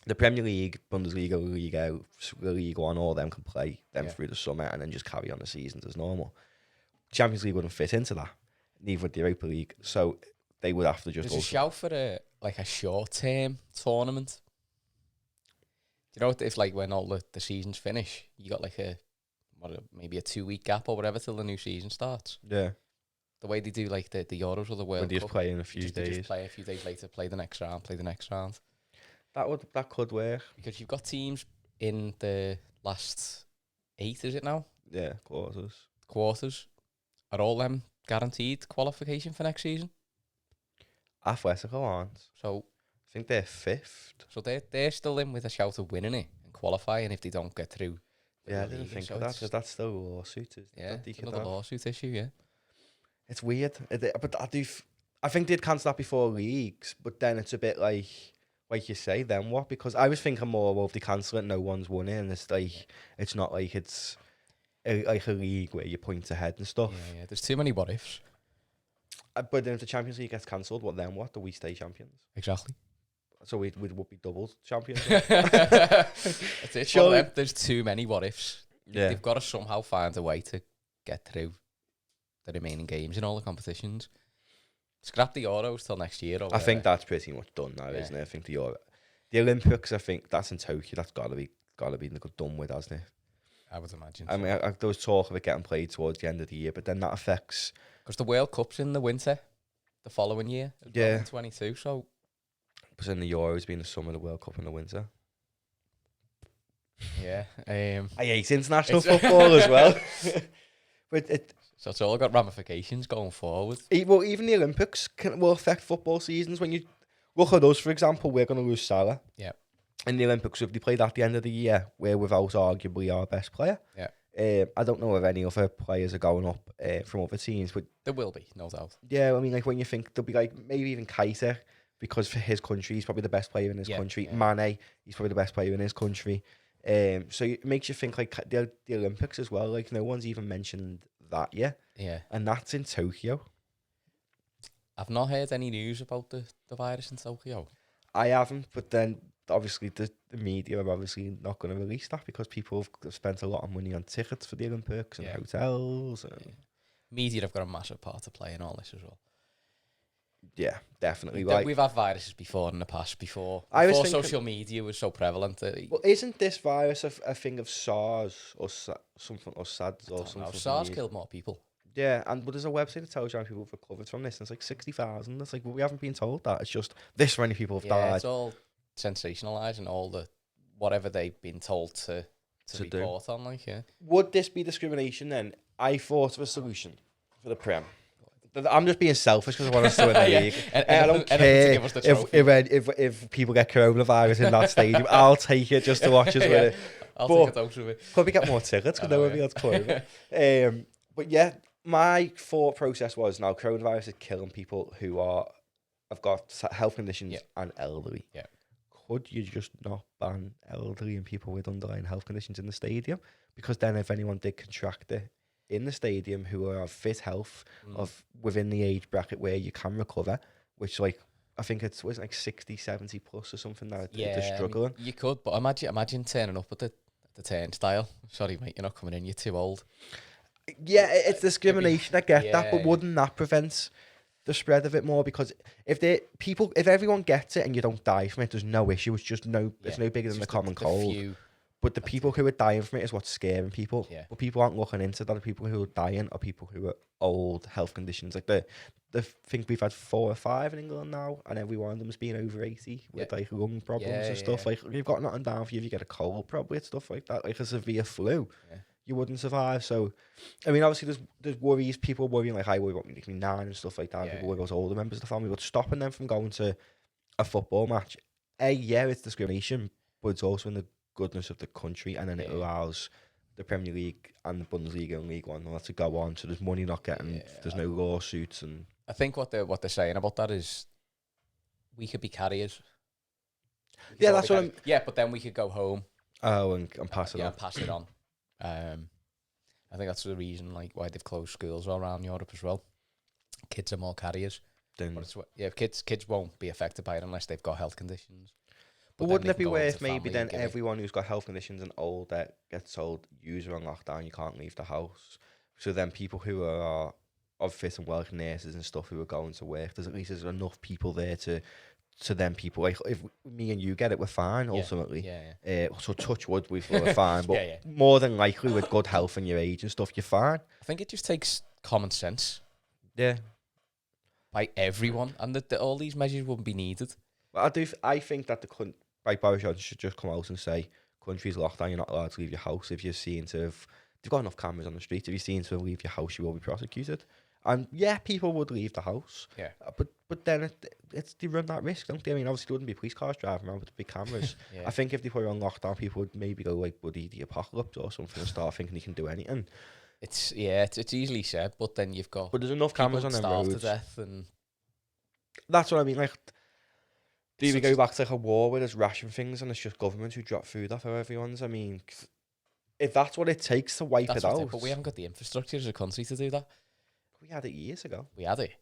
The Premier League, Bundesliga, Liga, League One, all of them can play them through the summer and then just carry on the seasons as normal. Champions League wouldn't fit into that, neither would the Europa League. So they would have to just. There's a shout for a short-term tournament. Do you know if like when all the seasons finish, you got like maybe a 2-week gap or whatever till the new season starts. Yeah. The way they do like the Euros or the World Cup. They just play in a few days. Just play a few days later, play the next round. That could work. Because you've got teams in the last 8, is it now? Yeah, quarters. Are all them guaranteed qualification for next season? Atletico aren't. So I think they're 5th. So they're still in with a shout of winning it and qualifying if they don't get through. Yeah, I didn't think of that because that's still a lawsuit. It's another lawsuit issue, yeah. It's weird. But I think they'd cancel that before leagues, but then it's a bit like you say, then what? Because I was thinking more, well, if they cancel it, no one's won it, and it's like, it's not like it's like a league where you point ahead and stuff. Yeah, there's too many what ifs. But then if the Champions League gets cancelled, what? Do we stay champions? Exactly. So we would be double champions. That's it. Sure. There's too many what ifs. Yeah. They've got to somehow find a way to get through the remaining games in all the competitions. Scrap the Euros till next year. I think that's pretty much done now, isn't it? I think the Olympics, I think that's in Tokyo. That's gotta be done with, hasn't it? I would imagine. I mean, there was talk of it getting played towards the end of the year, but then that affects because the World Cup's in the winter, the following year. Yeah, 2022. So, because in the Euros being the summer, the World Cup in the winter. Yeah, I hate international football as well. But so it's all got ramifications going forward. Well, even the Olympics will affect football seasons. When you look at us, for example, we're going to lose Salah. Yeah. In the Olympics, if they played at the end of the year, we're without arguably our best player. Yeah. I don't know if any other players are going up from other teams, but there will be, no doubt. Yeah, I mean, like when you think there'll be like maybe even Kaiser, because for his country, he's probably the best player in his country. Yeah. Mane, he's probably the best player in his country. So it makes you think like the Olympics as well. Like no one's even mentioned that yet. Yeah. And that's in Tokyo. I've not heard any news about the virus in Tokyo. I haven't, but then obviously the media are obviously not going to release that because people have spent a lot of money on tickets for the Olympics and hotels. And media have got a massive part to play in all this as well. Yeah, definitely. We've had viruses before in the past, before social media was so prevalent. Well, isn't this virus a thing of SARS or something, or SARS or something? SARS killed more people. Yeah, but there's a website that tells you how many people have recovered from this, and it's like 60,000. It's like, well, we haven't been told that. It's just this many people have died. It's all sensationalised and all the whatever they've been told to report on. Like, would this be discrimination then? I thought of a solution for the Prem. I'm just being selfish because I want us to win the league. I don't care if people get coronavirus in that stadium. I'll take it just to watch us win it. I'll take a dose of it. Could we get more tickets? Because no one will be able to cover it. But yeah, my thought process was now coronavirus is killing people who have got health conditions and elderly. Yeah. Could you just not ban elderly and people with underlying health conditions in the stadium? Because then if anyone did contract it, in the stadium who are of fit health, of within the age bracket where you can recover, which like I think it's was like 60, 70 plus or something that they're struggling. I mean, you could, but imagine turning up at the turnstile. Sorry, mate, you're not coming in. You're too old. Yeah, it's discrimination. I get that, but wouldn't that prevent the spread of it more? Because if everyone gets it and you don't die from it, there's no issue. It's just it's no bigger than the common cold. But the people who are dying from it is what's scaring people. Yeah. But people aren't looking into that. The people who are dying are people who are old, health conditions. Like the think we've had 4 or 5 in England now, and every one of them's been over 80 with like lung problems and stuff. Like you've got nothing down for you if you get a cold, probably, and stuff like that. Like a severe flu, you wouldn't survive. So, I mean, obviously there's worries. People worrying like I worry about me 9 and stuff like that. People worry about older members of the family, but stopping them from going to a football match, it's discrimination, but it's also in the goodness of the country, and then it allows the Premier League and the Bundesliga and League One to go on. So there's money not getting, there's no lawsuits, and I think what they're saying about that is we could be carriers. That's what I'm. Yeah, but then we could go home. Oh, and pass it on. Yeah, pass it on. I think that's the reason like why they've closed schools all around Europe as well. Kids are more carriers. Kids won't be affected by it unless they've got health conditions. But wouldn't it be worth maybe then everyone who's got health conditions and older gets told, you're on lockdown, you can't leave the house. So then people who are of fit and well, nurses and stuff who are going to work, there's enough people there to them people. Like if me and you get it, we're fine ultimately. So touch wood, we're fine. But more than likely with good health and your age and stuff, you're fine. I think it just takes common sense. Yeah. By everyone, and that all these measures wouldn't be needed. But I think that Boris Johnson should just come out and say, country's locked down, you're not allowed to leave your house. If you're seen to have, they've got enough cameras on the street, if you're seen to leave your house, you will be prosecuted. And people would leave the house. Yeah. But then they run that risk, don't they? I mean, obviously there wouldn't be police cars driving around with the big cameras. I think if they put it on lockdown, people would maybe go like Buddy the Apocalypse or something and start thinking they can do anything. It's easily said, but then you've got. But there's enough cameras on them roads. To death and. That's what I mean. Like, do we go back to like a war where there's ration things and it's just government who drop food off of everyone's? I mean, if that's what it takes to wipe it out. But we haven't got the infrastructure as a country to do that. We had it years ago. We had it.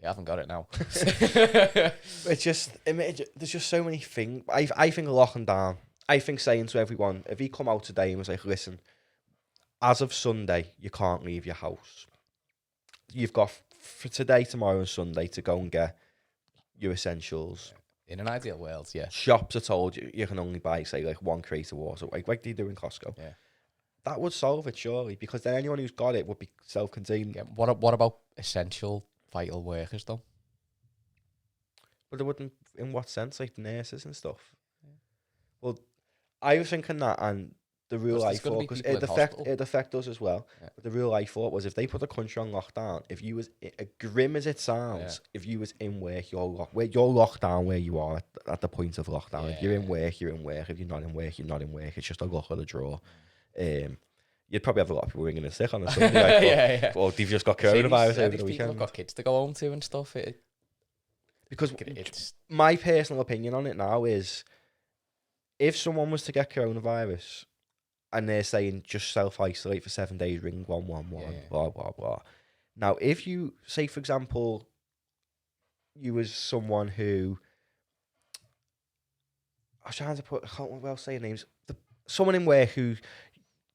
We haven't got it now. It's just, there's just so many things. I think locking down, I think saying to everyone, if he come out today and was like, listen, as of Sunday, you can't leave your house. You've got for today, tomorrow and Sunday to go and get your essentials. In an ideal world, yeah. Shops are told you can only buy, say, like 1 crate of water, like they do in Costco. Yeah. That would solve it, surely, because then anyone who's got it would be self-contained. Yeah. What about essential, vital workers, though? But they wouldn't, in what sense? Like nurses and stuff? Yeah. Well, I was thinking that, and the real I thought, because it affect us as well. Yeah. But the real I thought was if they put the country on lockdown, if you was grim as it sounds, if you was in work, you're locked down where you are at the point of lockdown. Yeah. If you're in work, you're in work. If you're not in work, you're not in work. It's just a luck of the draw. You'd probably have a lot of people ringing in sick on a Sunday. Like, well, they've just got coronavirus over the weekend. People have got kids to go home to and stuff. Because my personal opinion on it now is, if someone was to get coronavirus and they're saying just self-isolate for 7 days, ring 111, blah, blah, blah. Now, if you, say, for example, you was someone who, I was trying to put, I can't well say names, someone in work who,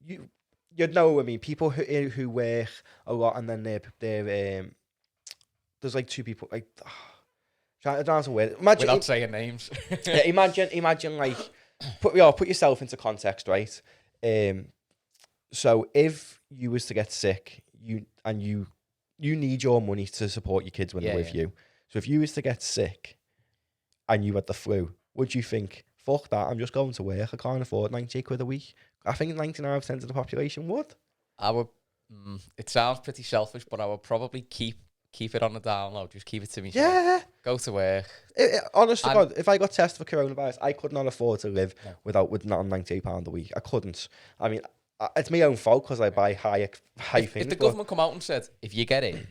you'd know what I mean, people who work a lot and then they're there's like 2 people, like, I don't know how to word it. Without saying names. Yeah, imagine like, put yourself into context, right? So if you was to get sick, you need your money to support your kids when they're with you. So if you was to get sick and you had the flu, would you think, fuck that, I'm just going to work, I can't afford 90 quid a week? I think 99% of the population would. I would, it sounds pretty selfish, but I would probably keep it on the down low, just keep it to myself. Yeah. Go to work. Honestly, God, if I got tested for coronavirus, I could not afford to live with not £98 a week. I couldn't. I mean, it's my own fault because I buy high things. If the government come out and said, if you get it,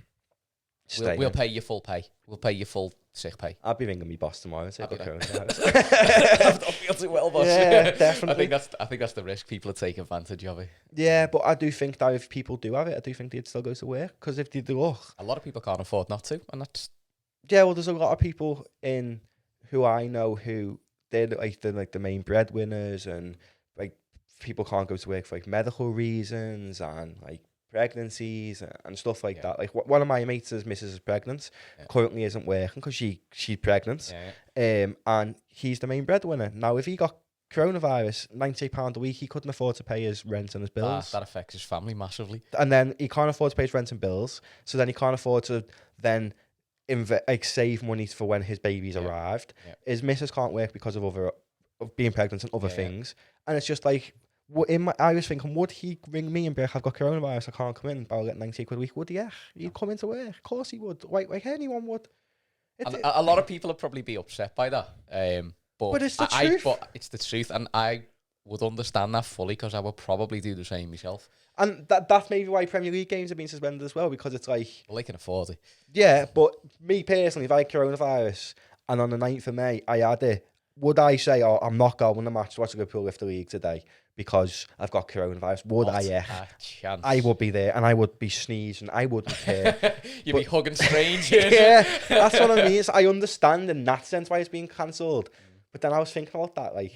We'll pay you full pay. We'll pay you full sick pay. I'll be ringing me boss tomorrow and say, I've "Go not feel too well, boss. Yeah, definitely. I think that's the risk. People are taking advantage of it. Yeah, but I do think that if people do have it, I do think they'd still go to work, because if they do, a lot of people can't afford not to, and that's well, there's a lot of people in who I know who they're like the main breadwinners, and like people can't go to work for like medical reasons and like pregnancies and stuff like that. Like one of my mates' missus is pregnant, currently isn't working because she's pregnant, and he's the main breadwinner. Now, if he got coronavirus, £98 a week, he couldn't afford to pay his rent and his bills. That affects his family massively. And then he can't afford to pay his rent and bills, so then he can't afford to then save money for when his baby's arrived. His missus can't work because of being pregnant and other things, and it's just like, I was thinking, would he ring me and be like, I've got coronavirus, I can't come in, but I'll get 90 quid a week? Would he? Yeah, he'd come into work. Of course he would. Like anyone would. A lot of people would probably be upset by that. But it's the truth. But it's the truth, and I would understand that fully, because I would probably do the same myself. And that's maybe why Premier League games have been suspended as well, because it's like... Well, they can afford it. Yeah, but me personally, if I had coronavirus and on the 9th of May I had it, would I say, oh, I'm not going to match watch Liverpool lift the league today because I've got coronavirus? Would I? Yeah. Chance. I would be there, and I would be sneezing. I wouldn't care. You'd be hugging strangers. Yeah, that's what I mean. So I understand in that sense why it's being cancelled. But then I was thinking about that, like,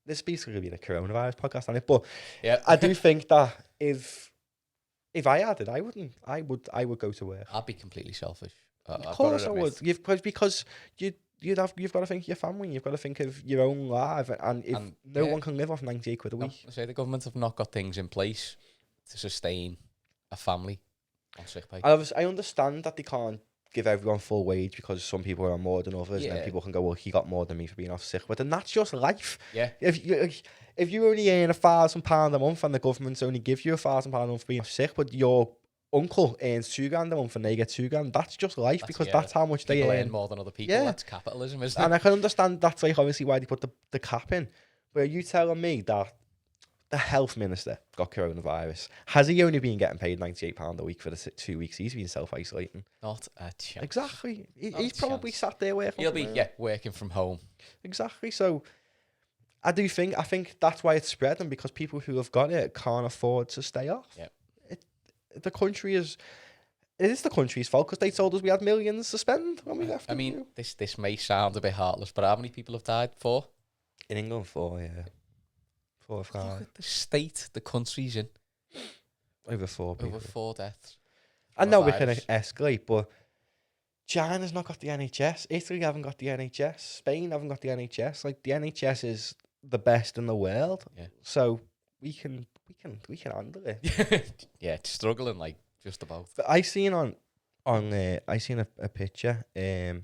this is basically being a coronavirus podcast on it. But I do think that if I had it, I would go to work. I'd be completely selfish. Of course I would. Because you've got to think of your family, you've got to think of your own life, and no one can live off 98 quid a week. I say the government have not got things in place to sustain a family on sick pay. I understand that they can't give everyone full wage because some people are on more than others, and then people can go, well, he got more than me for being off sick, but then that's just life. Yeah. If you only earn £1,000 a month and the government's only give you £1,000 a month for being off sick, but your uncle earns £2,000 a month and they get £2,000, that's just life, because that's how much they earn more than other people. That's capitalism, isn't it? And I can understand that's like obviously why they put the cap in. But are you telling me that the health minister got coronavirus? Has he only been getting paid £98 a week for the 2 weeks he's been self-isolating? Not a chance. Exactly. He's probably sat there working. He'll be working from home. Exactly. So I think that's why it's spreading, because people who have got it can't afford to stay off. Yeah. It is the country's fault, because they told us we had millions to spend when we left. I mean, this may sound a bit heartless, but how many people have died? 4? In England, 4, yeah. 4 or 5. Look at the state the country's in. Over 4 people. Over 4 deaths. I know we can escalate, but China's not got the NHS. Italy haven't got the NHS. Spain haven't got the NHS. Like, the NHS is the best in the world. Yeah. So we can handle it. Yeah, it's struggling, like, just about. But I seen a picture. The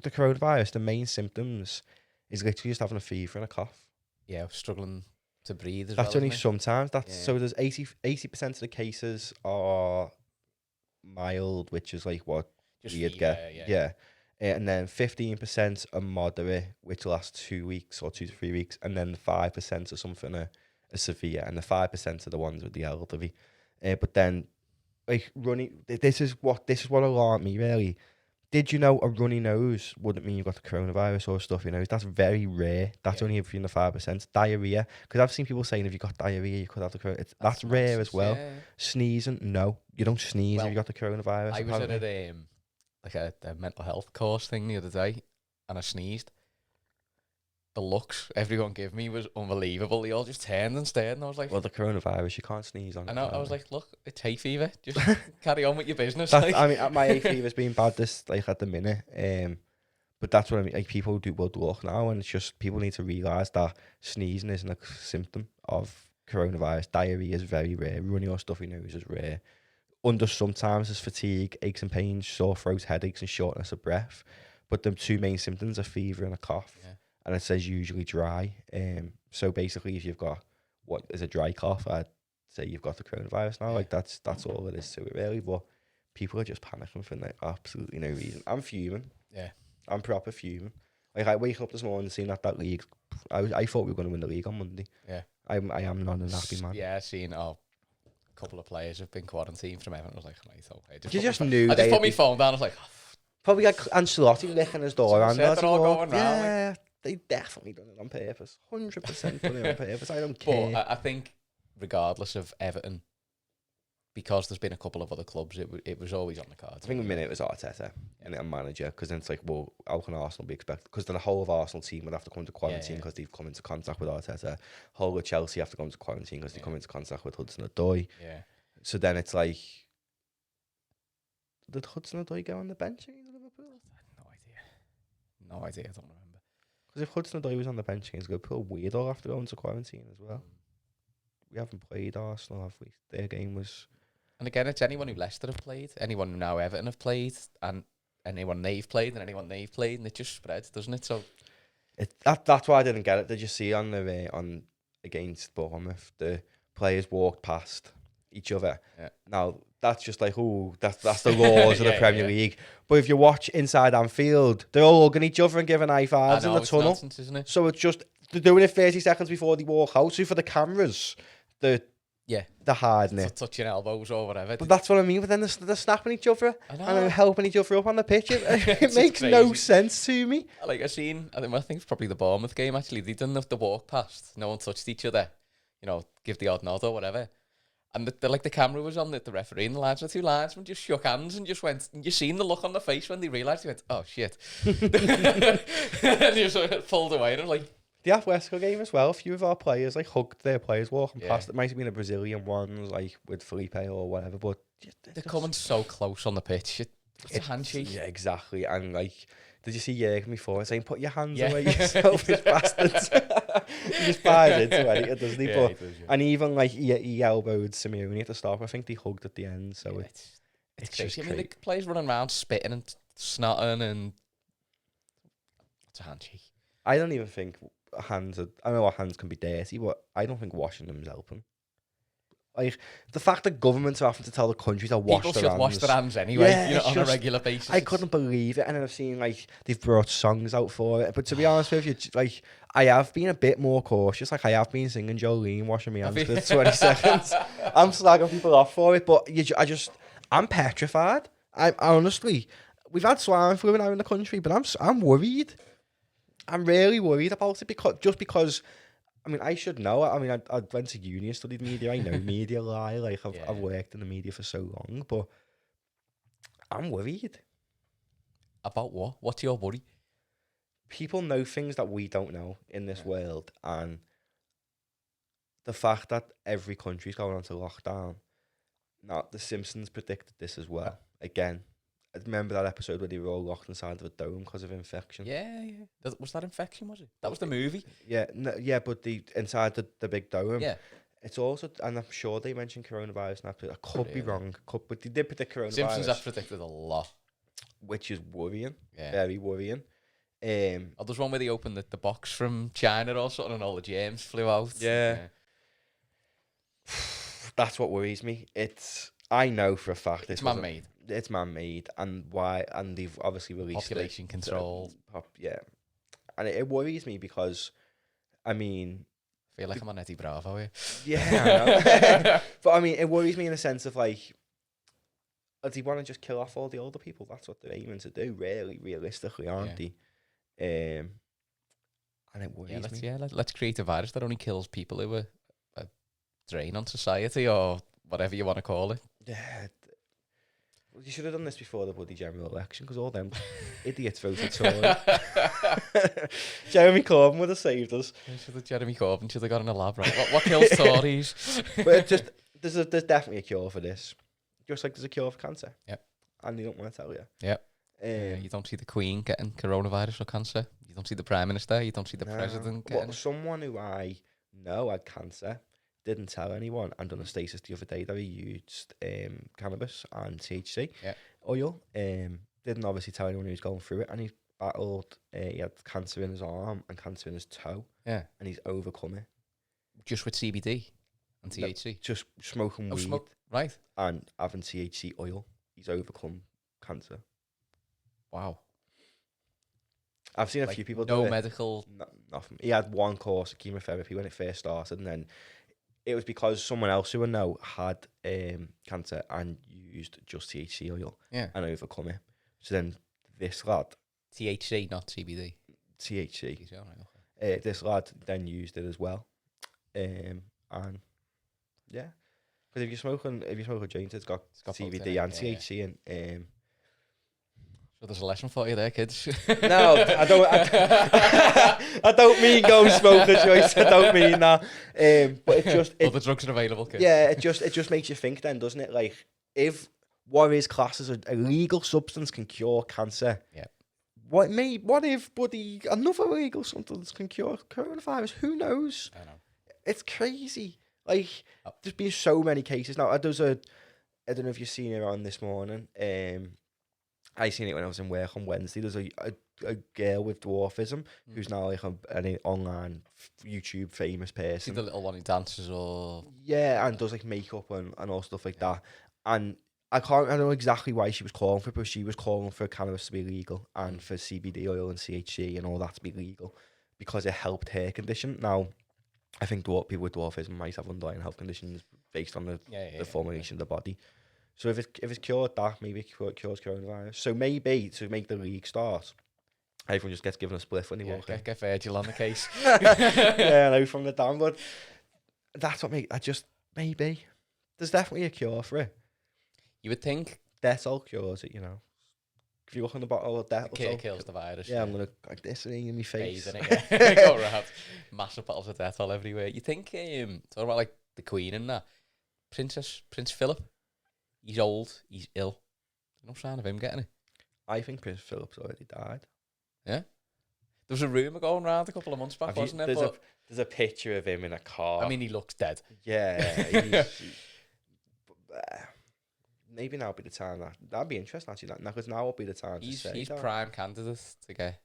coronavirus, the main symptoms is literally just having a fever and a cough. Yeah, struggling to breathe as That's well. only sometimes. So there's 80% of the cases are mild, which is like what you'd get. Yeah. And then 15% are moderate, which lasts 2 weeks or 2 to 3 weeks, and then 5% are something are severe, and the 5% are the ones with the elderly. But then, like, this is what alarmed me really. Did you know a runny nose wouldn't mean you've got the coronavirus or stuff? That's very rare. That's only between the 5%. Diarrhea, because I've seen people saying if you got diarrhea, you could have the coronavirus. That's rare as well. Yeah. Sneezing, no, you don't sneeze if you got the coronavirus. I was at a mental health course thing the other day, and I sneezed. The looks everyone gave me was unbelievable. They all just turned and stared, and I was like, well, the coronavirus, you can't sneeze on it. I was like, look, it's hay fever. Just carry on with your business. I mean, my hay fever's been bad at the minute. But that's what I mean. Like, people would look now, and it's just people need to realise that sneezing isn't a symptom of coronavirus. Diarrhea is very rare. Runny or stuffy nose is rare. Sometimes there's fatigue, aches and pains, sore throat, headaches, and shortness of breath. But the 2 main symptoms are fever and a cough. Yeah. And it says usually dry. So basically, if you've got what is a dry cough, I'd say you've got the coronavirus now. Like, that's all it is to it, really. But people are just panicking for absolutely no reason. I'm fuming. Yeah, I'm proper fuming. Like, I wake up this morning seeing that league. I thought we were going to win the league on Monday. Yeah, I am not an happy man. Yeah, seeing couple of players have been quarantined from Everton. I was like, right, okay. You just knew. I just put my phone down. I was like, probably like Ancelotti licking his door. And they're all going round. Yeah, they definitely done it on purpose. 100% done it on purpose. I don't care. But I think, regardless of Everton, because there's been a couple of other clubs, it was always on the cards. I think the minute it was Arteta and a manager, because then it's like, well, how can Arsenal be expected? Because then the whole of Arsenal team would have to come into quarantine because they've come into contact with Arteta. Whole of Chelsea have to come into quarantine because they come into contact with Hudson-Odoi. Yeah. So then it's like, did Hudson-Odoi go on the bench against Liverpool? No idea. I don't remember. Because if Hudson-Odoi was on the bench against Liverpool, we'd all have to go into quarantine as well. We haven't played Arsenal, have we? Their game was... And again, it's anyone who Leicester have played, anyone who now Everton have played, and anyone they've played, and it just spreads, doesn't it? So that's why I didn't get it. Did you see on against Bournemouth, the players walked past each other? Yeah. Now that's just like, that's the laws of the Premier League. But if you watch inside Anfield, they're all hugging each other and giving high fives in the tunnel. Nonsense, isn't it? So it's just they're doing it 30 seconds before they walk out. So for the cameras, they're hiding it. Touching elbows or whatever. But that's what I mean. But then they're snapping each other and they're helping each other up on the pitch. It makes crazy. no sense to me. Like I think it's probably the Bournemouth game actually. They didn't have to walk past. No one touched each other. Give the odd nod or whatever. And the camera was on the referee and the two linesmen just shook hands and just went. And you seen the look on the face when they realised. They went, "Oh shit!" And you sort of pulled away and I'm like. The Atletico game as well, a few of our players hugged their players walking past. It might have been a Brazilian ones with Felipe or whatever, but they're coming so close on the pitch. It's a handshake. Yeah, exactly. And did you see Jürgen before saying, "Put your hands away, you selfish bastards"? He just buys into it, doesn't he? He but does, and even he elbowed Simeone at the start. I think they hugged at the end. So it's crazy. just I mean, the players running around spitting and snotting, and it's a handshake. I don't even think hands are... I know our hands can be dirty, but I don't think washing them's helping. The fact that governments are having to tell the country to wash their hands... People should wash their hands anyway, on a regular basis. I couldn't believe it, and then I've seen, they've brought songs out for it, but to be honest with you, I have been a bit more cautious. I have been singing Jolene, washing my hands for 20 seconds. I'm slagging people off for it, but I'm petrified. I honestly... We've had swine flu now in the country, but I'm worried. I'm really worried about it because I mean, I should know. I mean, I went to uni and studied media. I know media lie. I've worked in the media for so long, but I'm worried. About what? What's your worry? People know things that we don't know in this world, and the fact that every country's going on to lockdown. Now, The Simpsons predicted this as well. Again. I remember that episode where they were all locked inside of a dome because of infection. Yeah. Was that infection, was it? That was the movie? Yeah, but inside the big dome. Yeah. It's also, and I'm sure they mentioned coronavirus now. I could be wrong, but they did predict coronavirus. Simpsons have predicted a lot. Which is worrying. Yeah. Very worrying. There's one where they opened the box from China or something and all the germs flew out. Yeah. That's what worries me. I know for a fact it's man-made. It's man-made, and why? And they've obviously released population control. Yeah, and it worries me because, I mean, I feel like I'm on Eddie Bravo here. Yeah, I know. But I mean, it worries me in a sense of they want to just kill off all the older people. That's what they're aiming to do, really, realistically, aren't they? And it worries me. Let's create a virus that only kills people who are a drain on society or whatever you want to call it. Yeah. You should have done this before the bloody general election because all them idiots voted Tory. Jeremy Corbyn would have saved us. Jeremy Corbyn should have got in a lab, right? What kills Tories? But there's definitely a cure for this. Just like there's a cure for cancer. Yep. And they don't want to tell you. Yep. You don't see the Queen getting coronavirus or cancer. You don't see the Prime Minister. You don't see the President getting... Someone who I know had cancer didn't tell anyone and done a status the other day that he used cannabis and THC oil. Didn't obviously tell anyone who was going through it, and he battled. He had cancer in his arm and cancer in his toe. Yeah, and he's overcome it just with CBD and THC. No, just smoking weed, right? And having THC oil. He's overcome cancer. Wow. I've seen a few people do it. Medical. Nothing. He had one course of chemotherapy when it first started, and then it was because someone else who I know had cancer and used just THC oil and overcome it. So then this lad... THC, not CBD. THC. Okay. This lad then used it as well. And yeah. Because if you smoke a joint, it's got CBD and THC in. So there's a lesson for you there, kids. No, I don't mean go smoke a joint. I don't mean that. But it just other drugs are available, kids. Yeah, it just makes you think then, doesn't it? Like if what is classed as a legal substance can cure cancer. Yeah. What if, buddy, another illegal substance can cure coronavirus? Who knows? I know. It's crazy. Like there's been so many cases now. I don't know if you've seen it on this morning. I seen it when I was in work on Wednesday. There's a girl with dwarfism who's now like an online YouTube famous person. See the little one who dances or... Yeah, and does like makeup and all stuff like that. And I don't know exactly why she was calling for it, but she was calling for cannabis to be legal and for CBD oil and CHC and all that to be legal because it helped her condition. Now, I think people with dwarfism might have underlying health conditions based on the formation of the body. So if it's cured that, maybe it cures coronavirus. So maybe to make the league start, everyone just gets given a spliff when they walk in. Get Virgil on the case. Yeah, I know from the down, but that's what maybe. There's definitely a cure for it. You would think. Dettol cures it, you know. If you look on the bottle of Dettol. It kills the virus. Yeah, I'm going to like this thing in my face. Go around. Massive bottles of Dettol everywhere. You think, talking about like the Queen and that, Prince Philip, he's old, he's ill. No sign of him getting it. I think Prince Philip's already died. Yeah? There was a rumour going around a couple of months back, wasn't there? There's a picture of him in a car. I mean, he looks dead. Yeah. Maybe now would be the time. That'd be interesting, actually. Because now would be the time to say he's that. prime candidate to get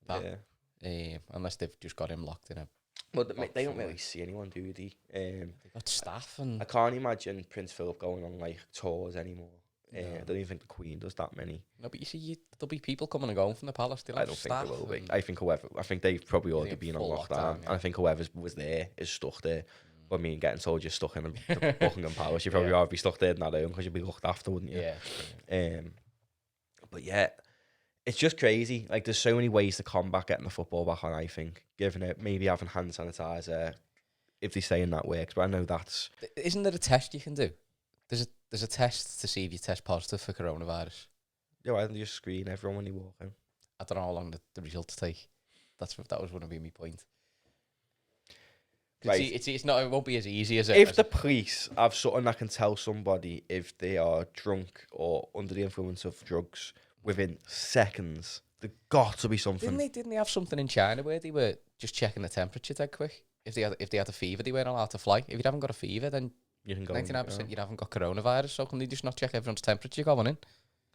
that. Yeah. Unless they've just got him locked in a... Well, they don't really see anyone, do they? They got staff and... I can't imagine Prince Philip going on, like, tours anymore. No. I don't even think the Queen does that many. No, but you see, there'll be people coming and going from the palace. I don't think there will be. I think they've probably already been on lockdown. And I think whoever was there is stuck there. I mean, getting told you're stuck in the Buckingham Palace, you probably ought to be stuck there in that room because you'd be looked after, wouldn't you? Yeah. But yeah, it's just crazy. Like, there's so many ways to combat getting the football back on, I think. Giving it, maybe having hand sanitizer, if they say in that works. But I know that's... Isn't there a test you can do? There's a test to see if you test positive for coronavirus. Yeah, why don't you just screen everyone when you walk in? I don't know how long the results take. That was going to be my point. Right. It's not. It won't be as easy as it. If the police have something that can tell somebody if they are drunk or under the influence of drugs within seconds, there's got to be something. Didn't they have something in China where they were just checking the temperature dead quick? If they had a fever, they weren't allowed to fly. If you haven't got a fever, then you can go 99% you haven't got coronavirus. So can they just not check everyone's temperature going in?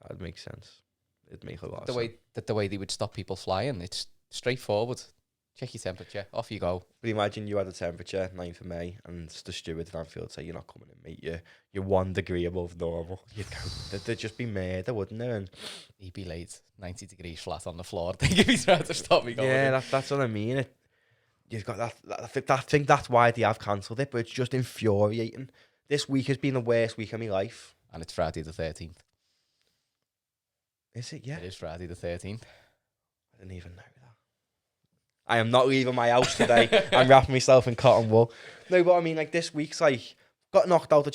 That'd make sense. It'd make a lot of sense. The way they would stop people flying, it's straightforward. Check your temperature, off you go. But imagine you had a temperature, 9th of May, and the steward at Anfield say, you're not coming in, mate. You're 1 degree above normal. You'd go, they'd just be murder, wouldn't they? And he'd be late, 90 degrees flat on the floor. I think if he tried to stop me going in. That's what I mean. You've got that. I think that's why they have cancelled it, but it's just infuriating. This week has been the worst week of my life. And it's Friday the 13th. Is it? Yeah. It is Friday the 13th. I didn't even know that. I am not leaving my house today. I'm wrapping myself in cotton wool. No, but I mean, like, this week's like, got knocked out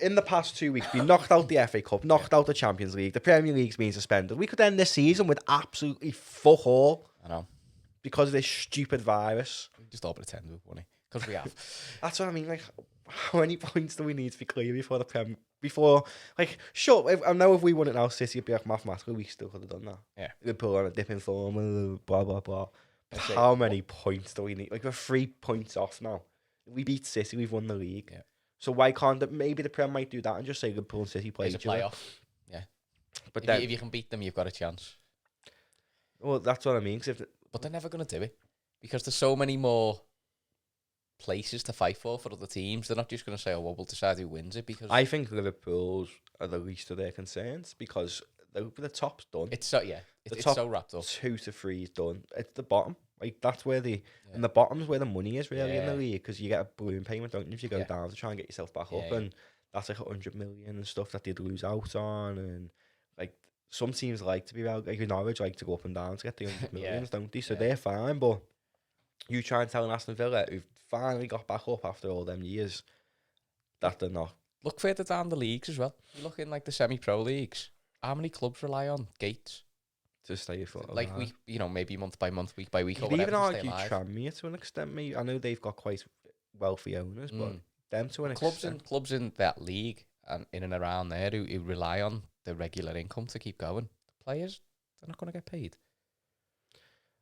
in the past 2 weeks, been knocked out the FA Cup, knocked out the Champions League, the Premier League's been suspended. We could end this season with absolutely fuck all. I know. Because of this stupid virus. We just all pretend we've won it. Because we have. That's what I mean, like, how many points do we need to be clear before the Prem? Like, sure, I know if we won it now, City would be like mathematically, we still could have done that. Yeah. Liverpool on a dip in form, blah, blah, blah. How many points do we need? Like, we're 3 points off now. If we beat City, we've won the league. Yeah. So why can't maybe the Prem might do that and just say Liverpool and City play each other? It's a playoff. Yeah. But if you can beat them, you've got a chance. Well, that's what I mean. But they're never going to do it because there's so many more places to fight for other teams. They're not just going to say, "Oh, well, we'll decide who wins it." Because I think Liverpool's are the least of their concerns because the top's done. It's so It's so wrapped up. 2 to 3 is done. It's the bottom. Like that's where and the bottom's where the money is really in the league, because you get a balloon payment, don't you, if you go down to try and get yourself back up, and that's like 100 million and stuff that they'd lose out on, and like some teams like to be like Norwich like to go up and down to get the 100 millions, don't they? So they're fine, but you try and tell an Aston Villa who've finally got back up after all them years that they're not. Look further down the leagues as well. You look in like the semi-pro leagues. How many clubs rely on Gates to stay afloat? Like maybe month by month, week by week, or whatever. Even argue Tranmere to an extent. I know they've got quite wealthy owners, but them to an extent. Clubs in that league and in and around there who rely on the regular income to keep going. The players, they're not going to get paid.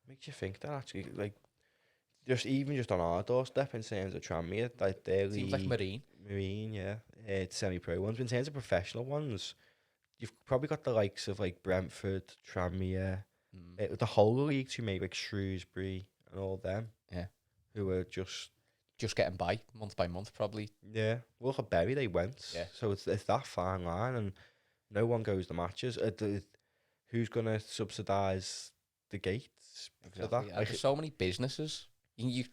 Makes you think that actually, like, just on our doorstep in terms of Tranmere, like their Seems league, like Marine, semi-pro ones. But in terms of professional ones, you've probably got the likes of like Brentford, Tranmere, the whole league too, maybe like Shrewsbury and all them. Yeah, who are just getting by month, probably. Yeah, well, for Bury they went. Yeah, so it's that fine line, and no one goes to matches. Who's gonna subsidise the gates? Exactly. There's so many businesses. You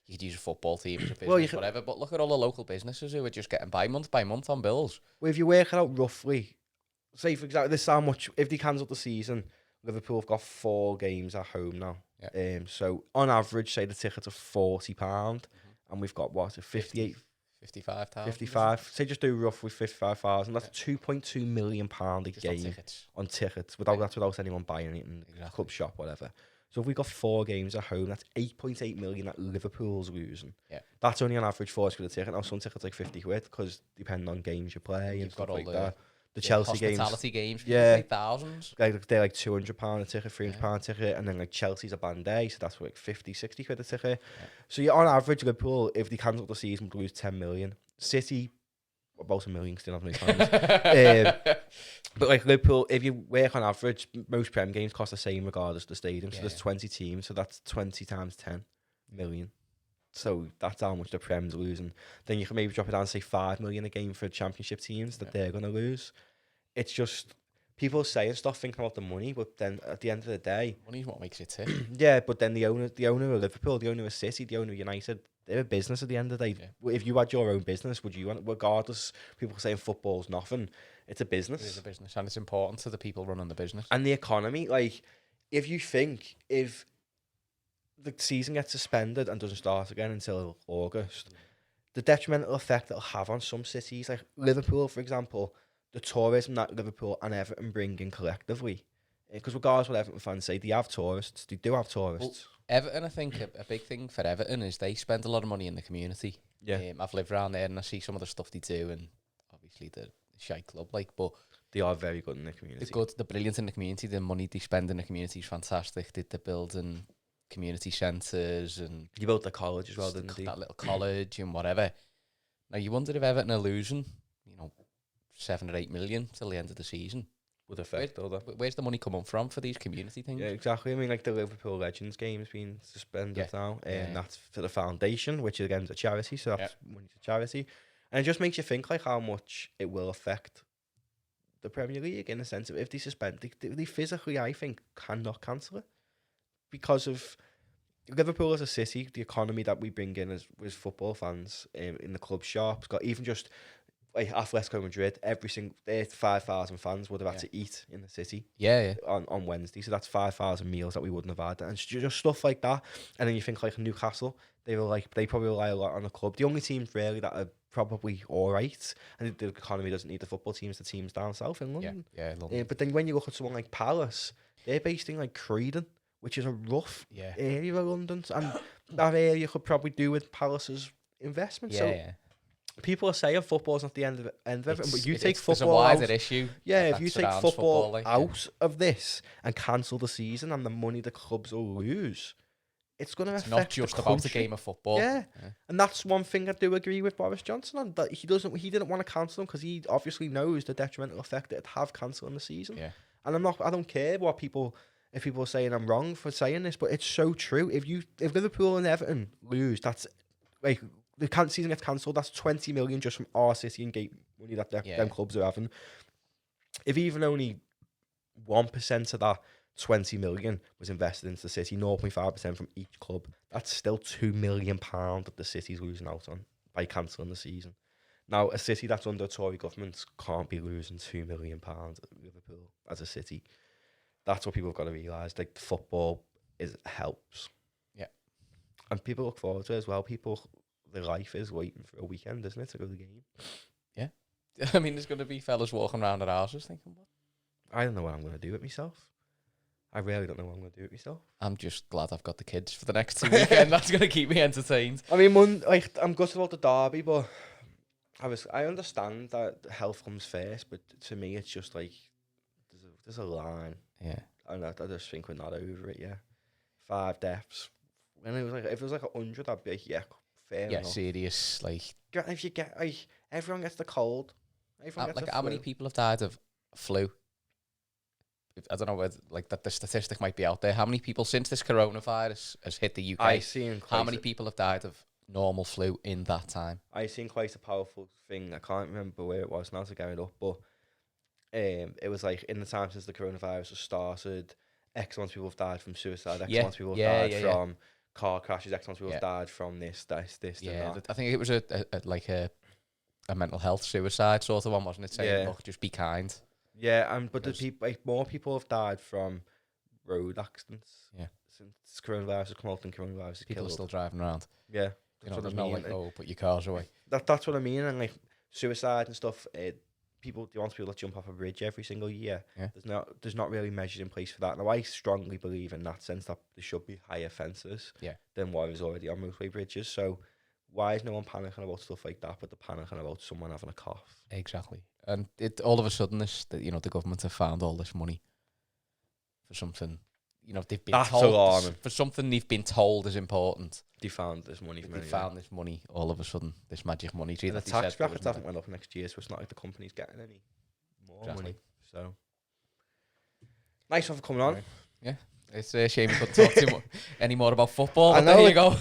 could use a football team as a business, whatever. But look at all the local businesses who are just getting by month on bills. Well, if you work it out roughly, say for example, this is how much, if they cancelled the season, Liverpool have got 4 games at home now. Yeah. So on average, say the tickets are £40, and we've got what, 55,000. 55. Say just do roughly 55,000. That's £2.2 million a just game on tickets. That's without anyone buying it in the club shop, whatever. So if we got 4 games at home, that's 8.8 million that Liverpool's losing. Yeah, that's only on average for the ticket. Now some tickets like 50 quid because depending on games you play and stuff like that. The Chelsea games, hospitality games, thousands. Like they're like £200 a ticket, £300 a ticket, and then like Chelsea's a band day, so that's like 50, 60 quid a ticket. Yeah. So you're on average, Liverpool, if they cancel the season, would lose 10 million. City, about 1 million, still not many times. But like Liverpool, if you work on average, most Prem games cost the same regardless of the stadium. So there's 20 teams, so that's 20 times 10 million. So that's how much the Prem's losing. Then you can maybe drop it down and say 5 million a game for championship teams that they're going to lose. It's just people saying stuff thinking about the money, but then at the end of the day, money's what makes it tick. Yeah, but then the owner of Liverpool, the owner of City, the owner of United, they're a business at the end of the day. Yeah. If you had your own business, would you want, regardless, people saying football's nothing, it's a business. It is a business, and it's important to the people running the business. And the economy, like, if the season gets suspended and doesn't start again until August, the detrimental effect it'll have on some cities, like Liverpool, for example, the tourism that Liverpool and Everton bring in collectively, because regardless of what Everton fans say, they have tourists. They do have tourists. Well, Everton, I think a big thing for Everton is they spend a lot of money in the community. Yeah, I've lived around there and I see some of the stuff they do, and obviously the shite club, but they are very good in the community. They're brilliant in the community. The money they spend in the community is fantastic. They're building community centres, and you built the college as well, didn't you? That little college and whatever. Now you wonder if Everton are losing, 7 or 8 million till the end of the season. Would affect all that. Where's the money coming from for these community things? Yeah, exactly. I mean, like the Liverpool Legends game's been suspended now, and that's for the foundation, which again is a charity, so that's money to charity. And it just makes you think like how much it will affect the Premier League in the sense of if they suspend, they physically, I think, cannot cancel it because of Liverpool as a city, the economy that we bring in as football fans in the club shops, got even just like Atletico Madrid, every single 5,000 fans would have had to eat in the city. On Wednesday, so that's 5,000 meals that we wouldn't have had, and it's just stuff like that. And then you think like Newcastle, they probably rely a lot on the club. The only teams really that are probably all right, and the economy doesn't need the football teams, the teams down south in London. London. But then when you look at someone like Palace, they're based in like Croydon, which is a rough area of London, and that area could probably do with Palace's investment. People are saying football's not the end of everything, but you take football out. It's a wider issue. Yeah, if you take football out of this and cancel the season and the money the clubs will lose, it's going to affect not just about the game of football. Yeah, and that's one thing I do agree with Boris Johnson on, that he didn't want to cancel them because he obviously knows the detrimental effect that it'd have cancelling the season. Yeah, and I don't care what if people are saying I'm wrong for saying this, but it's so true. If Liverpool and Everton lose, that's like the season gets cancelled. That's 20 million just from our city and gate money that them clubs are having. If even only 1% of that 20 million was invested into the City, 0.5% from each club. That's still £2 million that the City's losing out on by cancelling the season. Now, a City that's under Tory government can't be losing £2 million at Liverpool as a city. That's what people have got to realise. Like, football helps. Yeah. And people look forward to it as well. Their life is waiting for a weekend, isn't it, to go to the game? Yeah. I mean, there's going to be fellas walking around their houses thinking, what? I don't know what I'm going to do with myself. I really don't know what I'm going to do with myself. I'm just glad I've got the kids for the next 2 weekends. That's going to keep me entertained. I mean, I'm gutted about the derby, but I understand that health comes first, but to me, it's just like there's a line. Yeah. And I just think we're not over it, yeah. 5 deaths. When it was like, if it was like 100, I'd be like, yeah, fair enough. Serious, like... If you get, like, everyone gets the cold. Everyone gets the how flu. many people have died of flu? I don't know whether, like, that the statistic might be out there. How many people, since this coronavirus has hit the UK, how many people have died of normal flu in that time? I seen quite a powerful thing. I can't remember where it was now to get it up, but it was like, in the time since the coronavirus has started, X amount of people have died from suicide, X amount of people have died from car crashes, X amount of people have died from this, yeah, and that. I think it was a mental health suicide sort of one, wasn't it? Saying, look, just be kind. Yeah, but the people, like, more people have died from road accidents. Yeah, since coronavirus has come out and coronavirus has people killed. are still driving around. Yeah, there's no like, oh, put your cars away. That's what I mean, and like suicide and stuff. People, they want people to jump off a bridge every single year. Yeah. There's not really measures in place for that. Now, I strongly believe in that sense that there should be higher fences than what is already on motorway bridges. So why is no one panicking about stuff like that, but they're panicking about someone having a cough? Exactly. And it all of a sudden, the government have found all this money for something. They've been told for something they've been told is important. They found this money. This money all of a sudden. This magic money. And the tax brackets haven't went up next year, so it's not like the company's getting any more money. So nice one for coming on. Right. Yeah, it's a shame we couldn't talk too much any more about football. I know, there you go.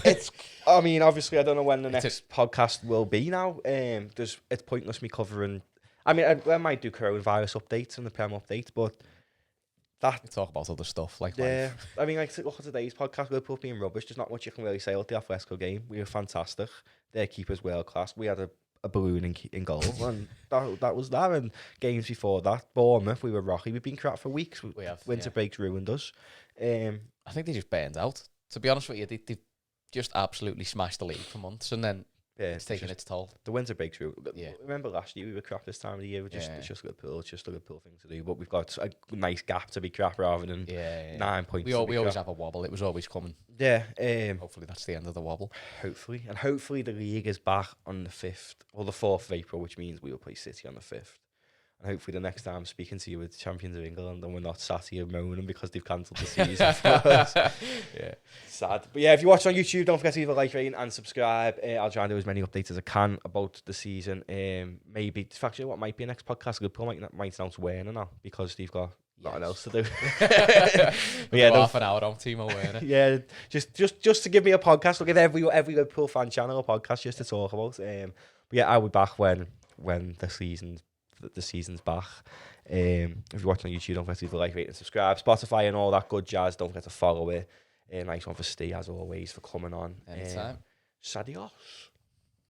I mean, obviously, I don't know when the next podcast will be now. It's pointless me covering. I mean, I might do coronavirus updates and the Prem updates, but that we talk about other stuff like life. I mean, like, look at today's podcast. Liverpool being rubbish. There's not much you can really say about the Atletico game. We were fantastic. Their keeper's world class. We had a balloon in goal, and that was that. And games before that, Bournemouth, we were rocky. We've been crap for weeks. Winter breaks ruined us. I think they just burned out. To be honest with you, they just absolutely smashed the league for months, and then it's taking its toll. The winter breaks through. Yeah. Remember last year we were crap this time of the year. It's just Liverpool. It's just a Liverpool thing to do. But we've got a nice gap to be crap rather than 9 points. We always have a wobble. It was always coming. Yeah. Hopefully that's the end of the wobble. Hopefully the league is back on the 5th or the 4th of April, which means we will play City on the 5th. And hopefully the next time I'm speaking to you with Champions of England and we're not sat here moaning because they've cancelled the season for us. Yeah. Sad. But yeah, if you watch on YouTube, don't forget to leave a like, rating and subscribe. I'll try and do as many updates as I can about the season. Maybe, actually, what might be a next podcast, Liverpool might announce Werner now because they've got nothing else to do. But yeah, half an hour on Timo Werner. Yeah, just to give me a podcast. We'll give every Liverpool fan channel a podcast just to talk about. But yeah, I'll be back when the season's back. If you're watching on YouTube, don't forget to leave a like, rate and subscribe. Spotify and all that good jazz, don't forget to follow it. Nice one for Ste, as always, for coming on. Anytime. Adios.